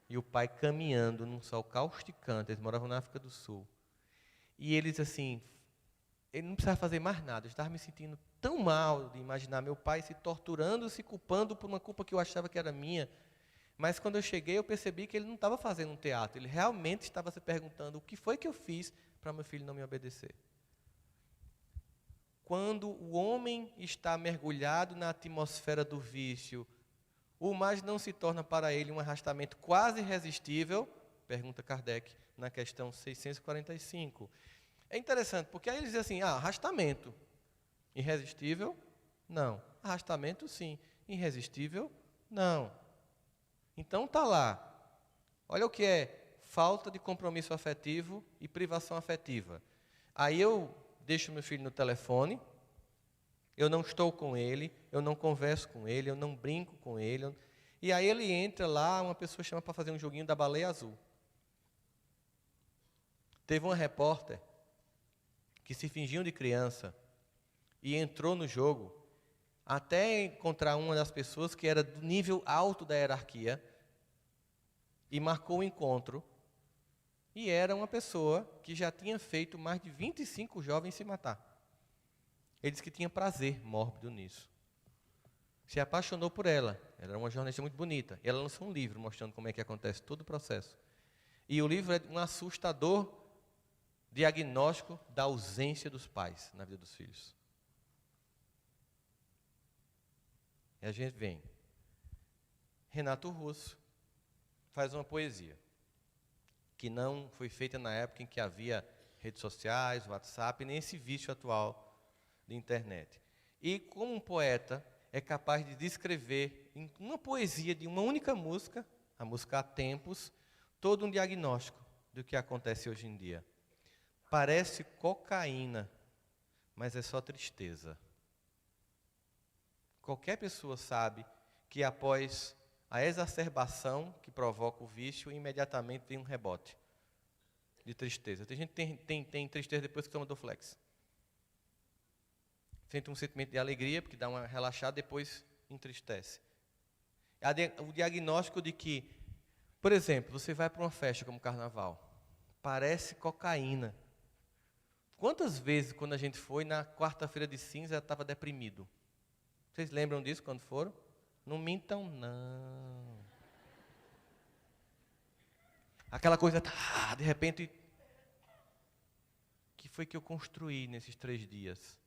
E o pai caminhando num sol causticante, eles moravam na África do Sul. E eles assim, ele não precisava fazer mais nada, eu estava me sentindo tão mal de imaginar meu pai se torturando, se culpando por uma culpa que eu achava que era minha. Mas quando eu cheguei, eu percebi que ele não estava fazendo um teatro, ele realmente estava se perguntando o que foi que eu fiz para meu filho não me obedecer. Quando o homem está mergulhado na atmosfera do vício, o mais não se torna para ele um arrastamento quase irresistível? Pergunta Kardec na questão 645. É interessante, porque aí ele diz assim, arrastamento. Irresistível? Não. Arrastamento, sim. Irresistível? Não. Então está lá. Olha o que é falta de compromisso afetivo e privação afetiva. Aí eu deixo meu filho no telefone, eu não estou com ele, eu não converso com ele, eu não brinco com ele. E aí ele entra lá, uma pessoa chama para fazer um joguinho da baleia azul. Teve uma repórter que se fingiu de criança e entrou no jogo até encontrar uma das pessoas que era do nível alto da hierarquia e marcou o encontro. E era uma pessoa que já tinha feito mais de 25 jovens se matar. Ele disse que tinha prazer mórbido nisso. Se apaixonou por ela. Ela era uma jornalista muito bonita. E ela lançou um livro mostrando como é que acontece todo o processo. E o livro é um assustador diagnóstico da ausência dos pais na vida dos filhos. E a gente vem. Renato Russo faz uma poesia que não foi feita na época em que havia redes sociais, WhatsApp, nem esse vício atual de internet. E como um poeta é capaz de descrever em uma poesia de uma única música, a música Há Tempos, todo um diagnóstico do que acontece hoje em dia. Parece cocaína, mas é só tristeza. Qualquer pessoa sabe que após a exacerbação que provoca o vício, imediatamente vem um rebote de tristeza. Tem gente que tem tristeza depois que toma Dorflex. Sente um sentimento de alegria, porque dá uma relaxada, depois entristece. O diagnóstico de que, por exemplo, você vai para uma festa como carnaval, parece cocaína. Quantas vezes, quando a gente foi, na quarta-feira de cinza, eu estava deprimido? Vocês lembram disso quando foram? Não mintam, não. Aquela coisa, de repente, que foi que eu construí nesses 3 dias?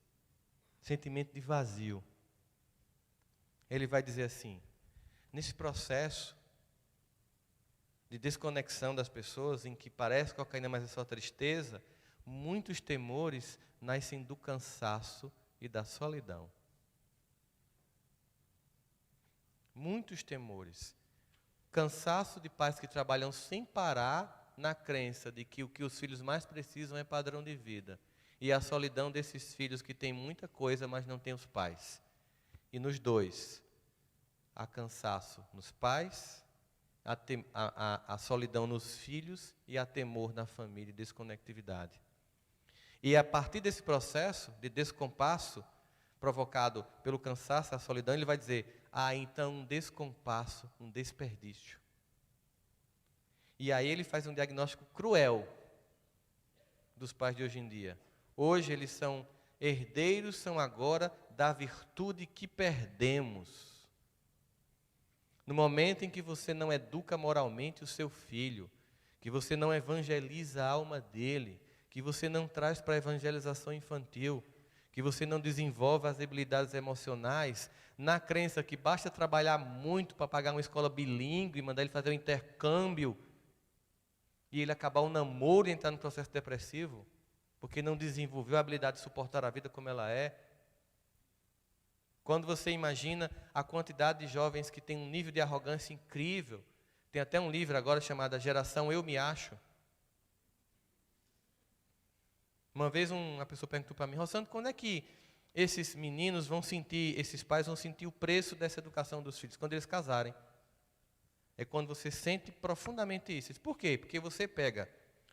Sentimento de vazio. Ele vai dizer assim, nesse processo de desconexão das pessoas, em que parece cocaína, mas é só tristeza, muitos temores nascem do cansaço e da solidão. Muitos temores. Cansaço de pais que trabalham sem parar na crença de que o que os filhos mais precisam é padrão de vida. E a solidão desses filhos que têm muita coisa, mas não têm os pais. E nos dois, há cansaço nos pais, a solidão nos filhos e há temor na família e desconectividade. E a partir desse processo de descompasso, provocado pelo cansaço, a solidão, ele vai dizer, então um descompasso, um desperdício. E aí ele faz um diagnóstico cruel dos pais de hoje em dia. Hoje eles são herdeiros, são agora da virtude que perdemos. No momento em que você não educa moralmente o seu filho, que você não evangeliza a alma dele, que você não traz para a evangelização infantil, que você não desenvolve as habilidades emocionais, na crença que basta trabalhar muito para pagar uma escola bilíngue, mandar ele fazer um intercâmbio, e ele acabar um namoro e entrar no processo depressivo, porque não desenvolveu a habilidade de suportar a vida como ela é. Quando você imagina a quantidade de jovens que têm um nível de arrogância incrível, tem até um livro agora chamado Geração Eu Me Acho. Uma vez uma pessoa perguntou para mim, Rossandro, quando é que esses meninos vão sentir, esses pais vão sentir o preço dessa educação dos filhos? Quando eles casarem. É quando você sente profundamente isso. Por quê? Porque você pega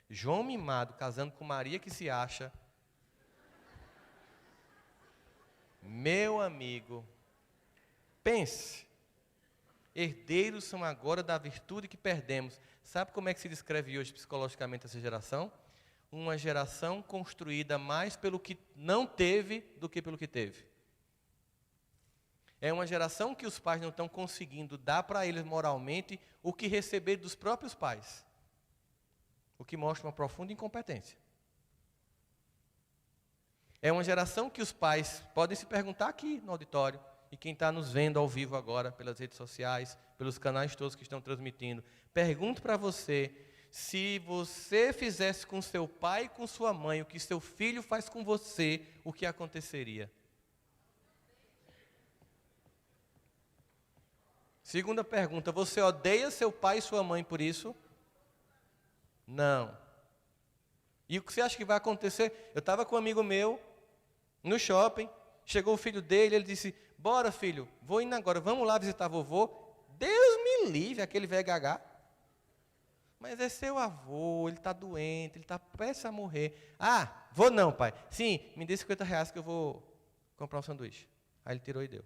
João mimado casando com Maria que se acha. Meu amigo, pense, herdeiros são agora da virtude que perdemos. Sabe como é que se descreve hoje psicologicamente essa geração? Uma geração construída mais pelo que não teve do que pelo que teve. É uma geração que os pais não estão conseguindo dar para eles moralmente o que receber dos próprios pais. O que mostra uma profunda incompetência. É uma geração que os pais podem se perguntar aqui no auditório, e quem está nos vendo ao vivo agora, pelas redes sociais, pelos canais todos que estão transmitindo, pergunto para você, se você fizesse com seu pai e com sua mãe o que seu filho faz com você, o que aconteceria? Segunda pergunta, você odeia seu pai e sua mãe por isso? Não. E o que você acha que vai acontecer? Eu estava com um amigo meu, no shopping, chegou o filho dele, ele disse, bora filho, vou indo agora, vamos lá visitar vovô. Deus me livre, aquele velho gagá. Mas é seu avô, ele está doente, ele está prestes a morrer. Ah, vou não, pai. Sim, me dê R$50 que eu vou comprar um sanduíche. Aí ele tirou e deu.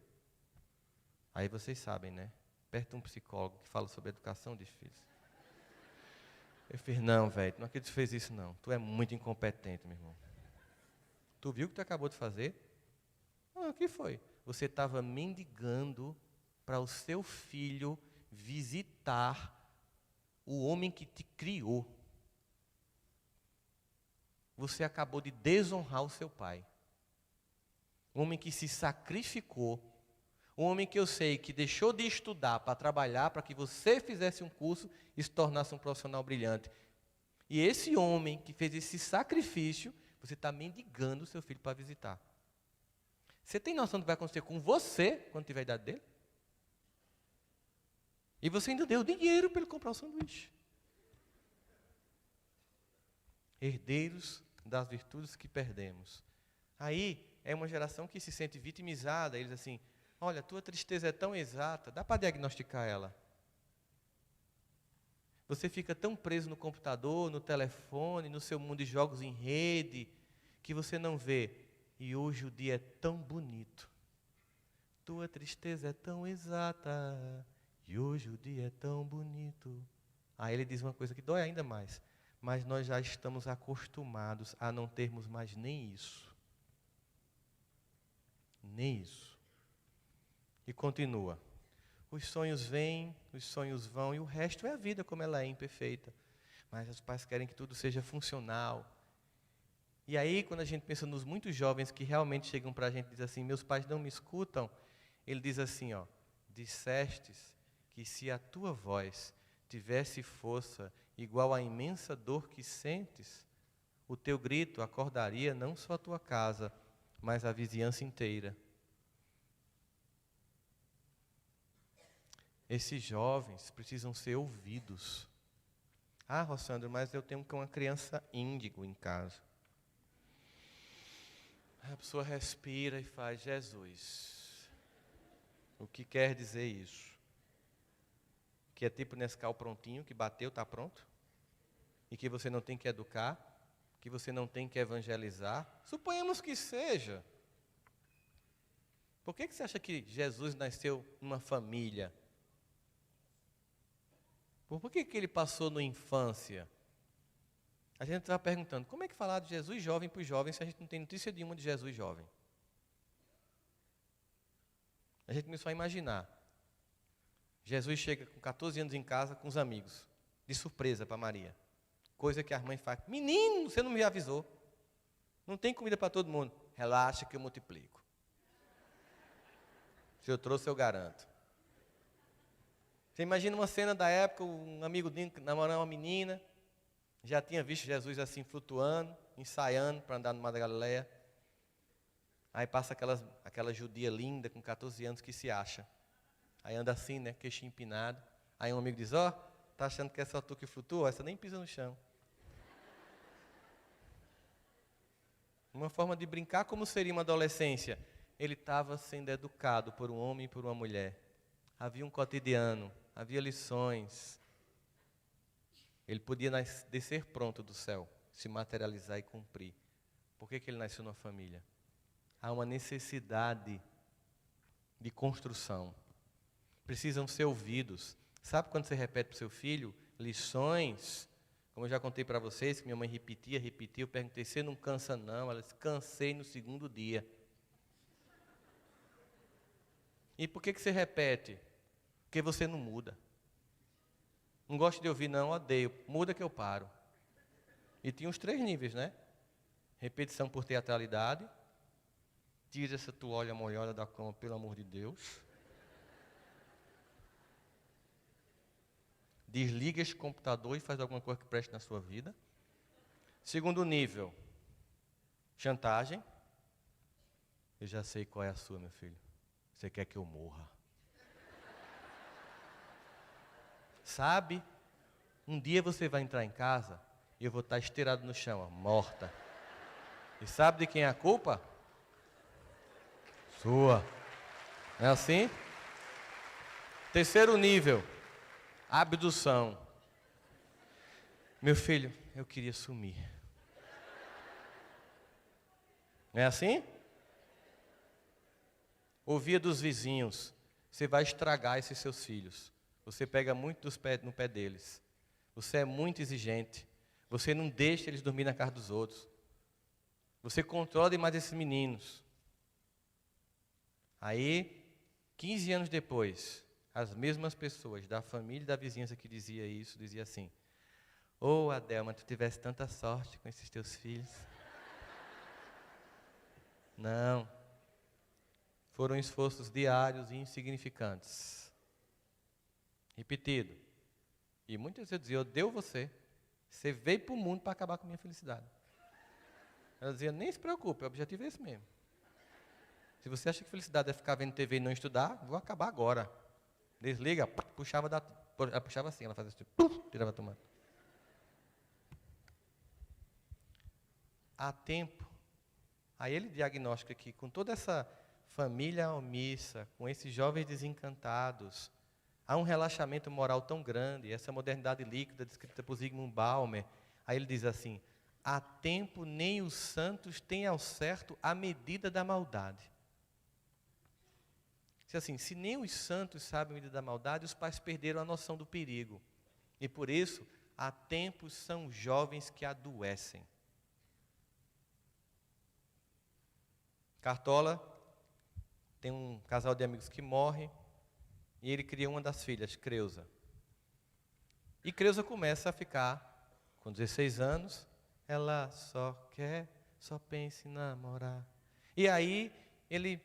Aí vocês sabem, né? Perto de um psicólogo que fala sobre educação de filhos. Eu fiz, não, velho, não acredito que tu fez isso não. Tu é muito incompetente, meu irmão. Tu viu o que tu acabou de fazer? O que foi? Você estava mendigando para o seu filho visitar o homem que te criou. Você acabou de desonrar o seu pai. Um homem que se sacrificou. Um homem que eu sei que deixou de estudar para trabalhar, para que você fizesse um curso e se tornasse um profissional brilhante. E esse homem que fez esse sacrifício, você está mendigando o seu filho para visitar. Você tem noção do que vai acontecer com você quando tiver a idade dele? E você ainda deu dinheiro para ele comprar o sanduíche. Herdeiros das virtudes que perdemos. Aí é uma geração que se sente vitimizada. Eles assim, olha, tua tristeza é tão exata, dá para diagnosticar ela. Você fica tão preso no computador, no telefone, no seu mundo de jogos em rede, que você não vê. E hoje o dia é tão bonito. Tua tristeza é tão exata. E hoje o dia é tão bonito. Aí ele diz uma coisa que dói ainda mais. Mas nós já estamos acostumados a não termos mais nem isso. Nem isso. E continua. Os sonhos vêm, os sonhos vão, e o resto é a vida como ela é, imperfeita. Mas os pais querem que tudo seja funcional. E aí, quando a gente pensa nos muitos jovens que realmente chegam para a gente e dizem assim, meus pais não me escutam, ele diz assim, ó, dissestes que se a tua voz tivesse força igual à imensa dor que sentes, o teu grito acordaria não só a tua casa, mas a vizinhança inteira. Esses jovens precisam ser ouvidos. Ah, Rossandro, mas eu tenho uma criança índigo em casa. A pessoa respira e faz, Jesus, O que quer dizer isso? Que é tipo Nescau prontinho, que bateu, está pronto? E que você não tem que educar? Que você não tem que evangelizar? Suponhamos que seja. Por que você acha que Jesus nasceu numa família? Por que ele passou na infância? A gente estava perguntando, como é que falar de Jesus jovem para os jovens se a gente não tem notícia nenhuma de Jesus jovem? A gente começou a imaginar. Jesus chega com 14 anos em casa com os amigos, de surpresa para Maria. Coisa que as mães fazem. Menino, você não me avisou. Não tem comida para todo mundo. Relaxa que eu multiplico. Se eu trouxe, eu garanto. Você imagina uma cena da época, um amigo dele namorando uma menina, já tinha visto Jesus assim flutuando, ensaiando para andar no Mar da Galileia. Aí passa aquela judia linda com 14 anos que se acha. Aí anda assim, né, queixo empinado. Aí um amigo diz, tá achando que é só tu que flutua? Essa nem pisa no chão. Uma forma de brincar, como seria uma adolescência? Ele estava sendo educado por um homem e por uma mulher. Havia um cotidiano, havia lições. Ele podia descer pronto do céu, se materializar e cumprir. Por que ele nasceu numa família? Há uma necessidade de construção. Precisam ser ouvidos. Sabe quando você repete para o seu filho lições? Como eu já contei para vocês, que minha mãe repetia, eu perguntei, você não cansa não? Ela disse, cansei no segundo dia. E por que você repete? Porque você não muda. Não gosto de ouvir não, odeio. Muda que eu paro. E tinha uns 3 níveis, né? Repetição por teatralidade. Tira essa toalha molhada da cama, pelo amor de Deus. Desliga esse computador e faz alguma coisa que preste na sua vida. Segundo nível, chantagem. Eu já sei qual é a sua, meu filho. Você quer que eu morra. Sabe? Um dia você vai entrar em casa e eu vou estar estirado no chão, morta. E sabe de quem é a culpa? Sua. Não é assim? Terceiro nível, abdução. Meu filho, eu queria sumir. Não é assim? Ouvia dos vizinhos, você vai estragar esses seus filhos. Você pega muito no pé deles. Você é muito exigente. Você não deixa eles dormir na casa dos outros. Você controla demais esses meninos. Aí, 15 anos depois, as mesmas pessoas da família e da vizinhança que dizia isso, dizia assim, Adelma, tu tivesse tanta sorte com esses teus filhos. Não. Foram esforços diários e insignificantes. Repetido. E muitas vezes eu dizia, eu odeio você. Você veio para o mundo para acabar com a minha felicidade. Ela dizia, nem se preocupe, o objetivo é esse mesmo. Se você acha que felicidade é ficar vendo TV e não estudar, vou acabar agora. Desliga, ela puxava assim, ela fazia assim, tirava a tomada. Há tempo. Aí ele diagnostica aqui, com toda essa família omissa, com esses jovens desencantados, há um relaxamento moral tão grande, essa modernidade líquida descrita por Zygmunt Bauman. Aí ele diz assim, há tempo nem os santos têm ao certo a medida da maldade. Se nem os santos sabem a medida da maldade, os pais perderam a noção do perigo. E por isso, há tempos são jovens que adoecem. Cartola tem um casal de amigos que morre e ele cria uma das filhas, Creusa. E Creusa começa a ficar, com 16 anos, ela só pensa em namorar. E aí ele,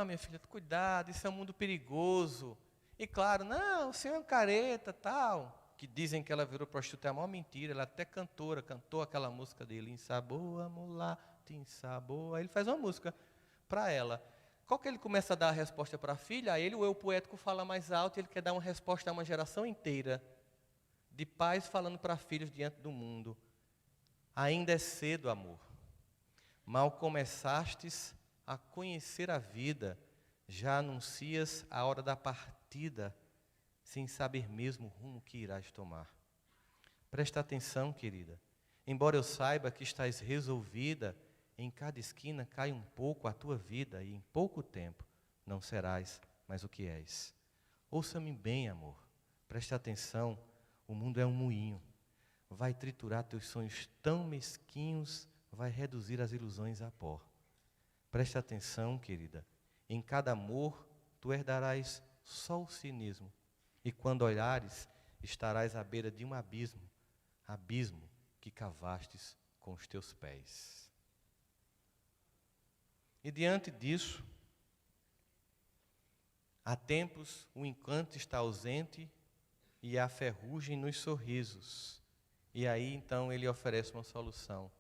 minha filha, cuidado, isso é um mundo perigoso. E claro, não, o senhor é um careta, tal. Que dizem que ela virou prostituta, é a maior mentira, ela é até cantora, cantou aquela música dele, Insaboa, mulata, insaboa. Aí ele faz uma música para ela. Qual que ele começa a dar a resposta para a filha? A ele, o eu poético fala mais alto, e ele quer dar uma resposta a uma geração inteira de pais falando para filhos diante do mundo. Ainda é cedo, amor. Mal começastes a conhecer a vida, Já anuncias a hora da partida, sem saber mesmo o rumo que irás tomar. Presta atenção, querida. Embora eu saiba que estás resolvida, em cada esquina cai um pouco a tua vida e em pouco tempo não serás mais o que és. Ouça-me bem, amor. Preste atenção. O mundo é um moinho. Vai triturar teus sonhos tão mesquinhos, vai reduzir as ilusões a pó. Preste atenção, querida. Em cada amor, tu herdarás só o cinismo. E quando olhares, estarás à beira de um abismo, abismo que cavastes com os teus pés. E diante disso, há tempos o encanto está ausente e há ferrugem nos sorrisos. E aí, então, ele oferece uma solução.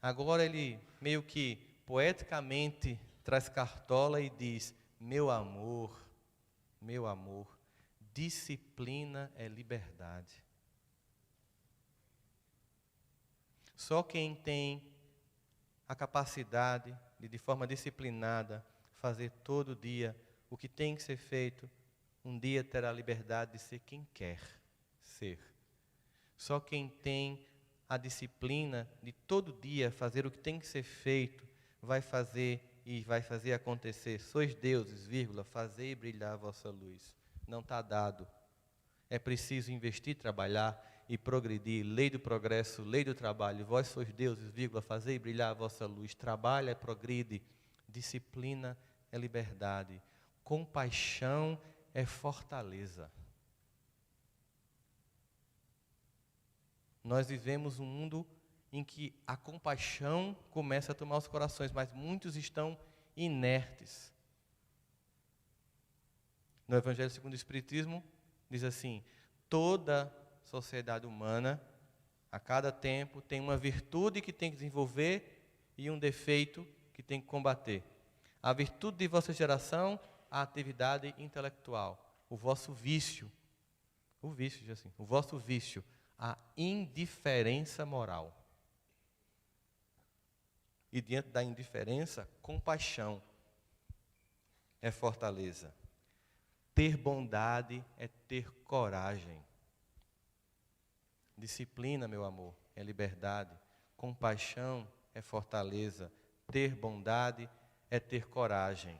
Agora ele, meio que poeticamente, traz cartola e diz: meu amor, disciplina é liberdade. Só quem tem a capacidade de forma disciplinada, fazer todo dia o que tem que ser feito, um dia terá a liberdade de ser quem quer ser. Só quem tem a disciplina de todo dia fazer o que tem que ser feito, vai fazer e vai fazer acontecer. Sois deuses, fazei brilhar a vossa luz. Não está dado. É preciso investir, trabalhar e progredir. Lei do progresso, lei do trabalho. Vós sois deuses, fazei brilhar a vossa luz. Trabalha, progride. Disciplina é liberdade. Compaixão é fortaleza. Nós vivemos um mundo em que a compaixão começa a tomar os corações, mas muitos estão inertes. No Evangelho segundo o Espiritismo, diz assim: toda sociedade humana, a cada tempo, tem uma virtude que tem que desenvolver e um defeito que tem que combater. A virtude de vossa geração, a atividade intelectual. O vosso vício, a indiferença moral. E diante da indiferença, compaixão é fortaleza. Ter bondade é ter coragem. Disciplina, meu amor, é liberdade. Compaixão é fortaleza. Ter bondade é ter coragem.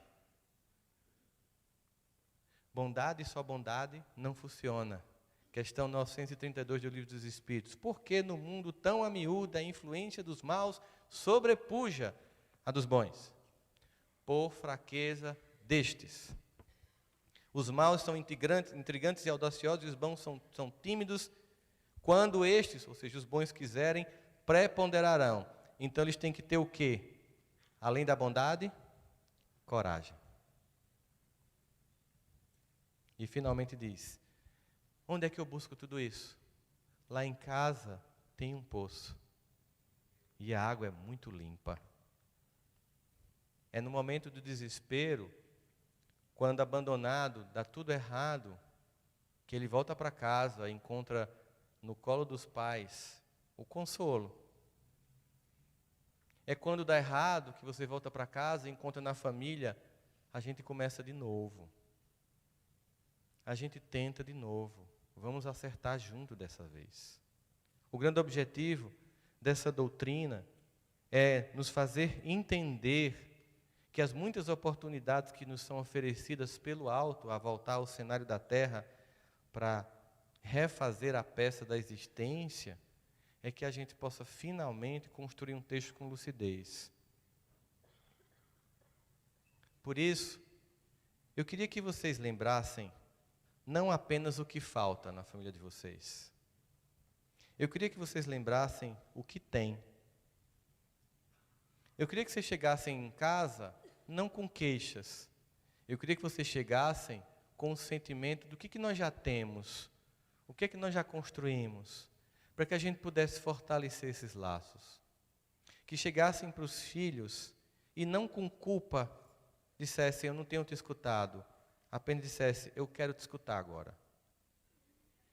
Bondade e só bondade não funciona. Questão 932 do Livro dos Espíritos. Por que no mundo tão a miúda a influência dos maus sobrepuja a dos bons? Por fraqueza destes. Os maus são intrigantes e audaciosos, e os bons são tímidos. Quando estes, ou seja, os bons quiserem, preponderarão. Então eles têm que ter o quê? Além da bondade, coragem. E finalmente diz: onde é que eu busco tudo isso? Lá em casa tem um poço. E a água é muito limpa. É no momento do desespero, quando abandonado, dá tudo errado, que ele volta para casa e encontra no colo dos pais o consolo. É quando dá errado que você volta para casa e encontra na família, a gente começa de novo. A gente tenta de novo. Vamos acertar junto dessa vez. O grande objetivo dessa doutrina é nos fazer entender que as muitas oportunidades que nos são oferecidas pelo alto a voltar ao cenário da terra para refazer a peça da existência, é que a gente possa finalmente construir um texto com lucidez. Por isso, eu queria que vocês lembrassem não apenas o que falta na família de vocês. Eu queria que vocês lembrassem o que tem. Eu queria que vocês chegassem em casa não com queixas. Eu queria que vocês chegassem com o sentimento do que nós já temos, o que nós já construímos, para que a gente pudesse fortalecer esses laços. Que chegassem para os filhos e não com culpa dissessem: eu não tenho te escutado. Apenas dissesse: eu quero te escutar agora.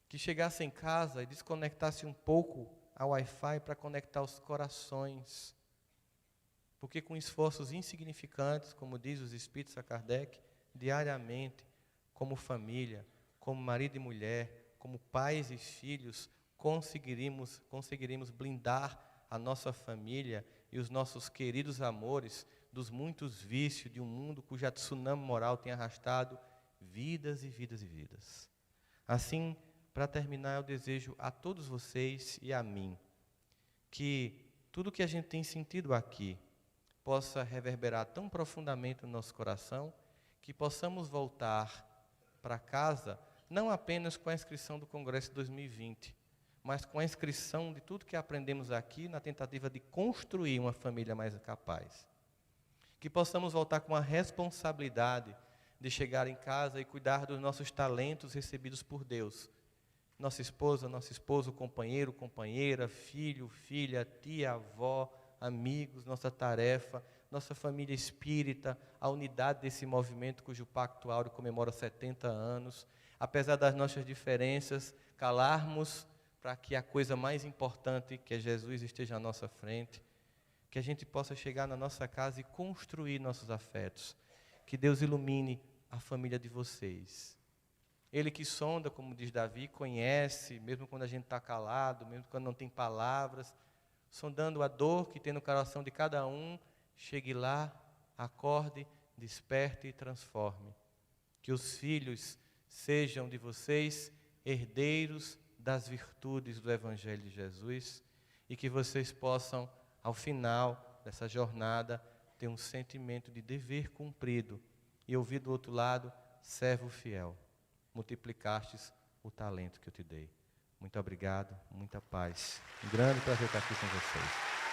Que chegasse em casa e desconectasse um pouco a Wi-Fi para conectar os corações. Porque com esforços insignificantes, como diz os Espíritos a Kardec, diariamente, como família, como marido e mulher, como pais e filhos, conseguiremos blindar a nossa família e os nossos queridos amores dos muitos vícios de um mundo cuja tsunami moral tem arrastado vidas e vidas e vidas. Assim, para terminar, eu desejo a todos vocês e a mim que tudo que a gente tem sentido aqui possa reverberar tão profundamente no nosso coração que possamos voltar para casa não apenas com a inscrição do Congresso de 2020, mas com a inscrição de tudo que aprendemos aqui na tentativa de construir uma família mais capaz. Que possamos voltar com a responsabilidade de chegar em casa e cuidar dos nossos talentos recebidos por Deus. Nossa esposa, nosso esposo, companheiro, companheira, filho, filha, tia, avó, amigos, nossa tarefa, nossa família espírita, a unidade desse movimento cujo Pacto Áureo comemora 70 anos. Apesar das nossas diferenças, calarmos para que a coisa mais importante, que é Jesus, esteja à nossa frente. Que a gente possa chegar na nossa casa e construir nossos afetos. Que Deus ilumine a família de vocês. Ele que sonda, como diz Davi, conhece, mesmo quando a gente está calado, mesmo quando não tem palavras, sondando a dor que tem no coração de cada um, chegue lá, acorde, desperte e transforme. Que os filhos sejam de vocês herdeiros das virtudes do Evangelho de Jesus e que vocês possam, ao final dessa jornada, ter um sentimento de dever cumprido e ouvir do outro lado, servo fiel, multiplicastes o talento que eu te dei. Muito obrigado, muita paz. Um grande prazer estar aqui com vocês.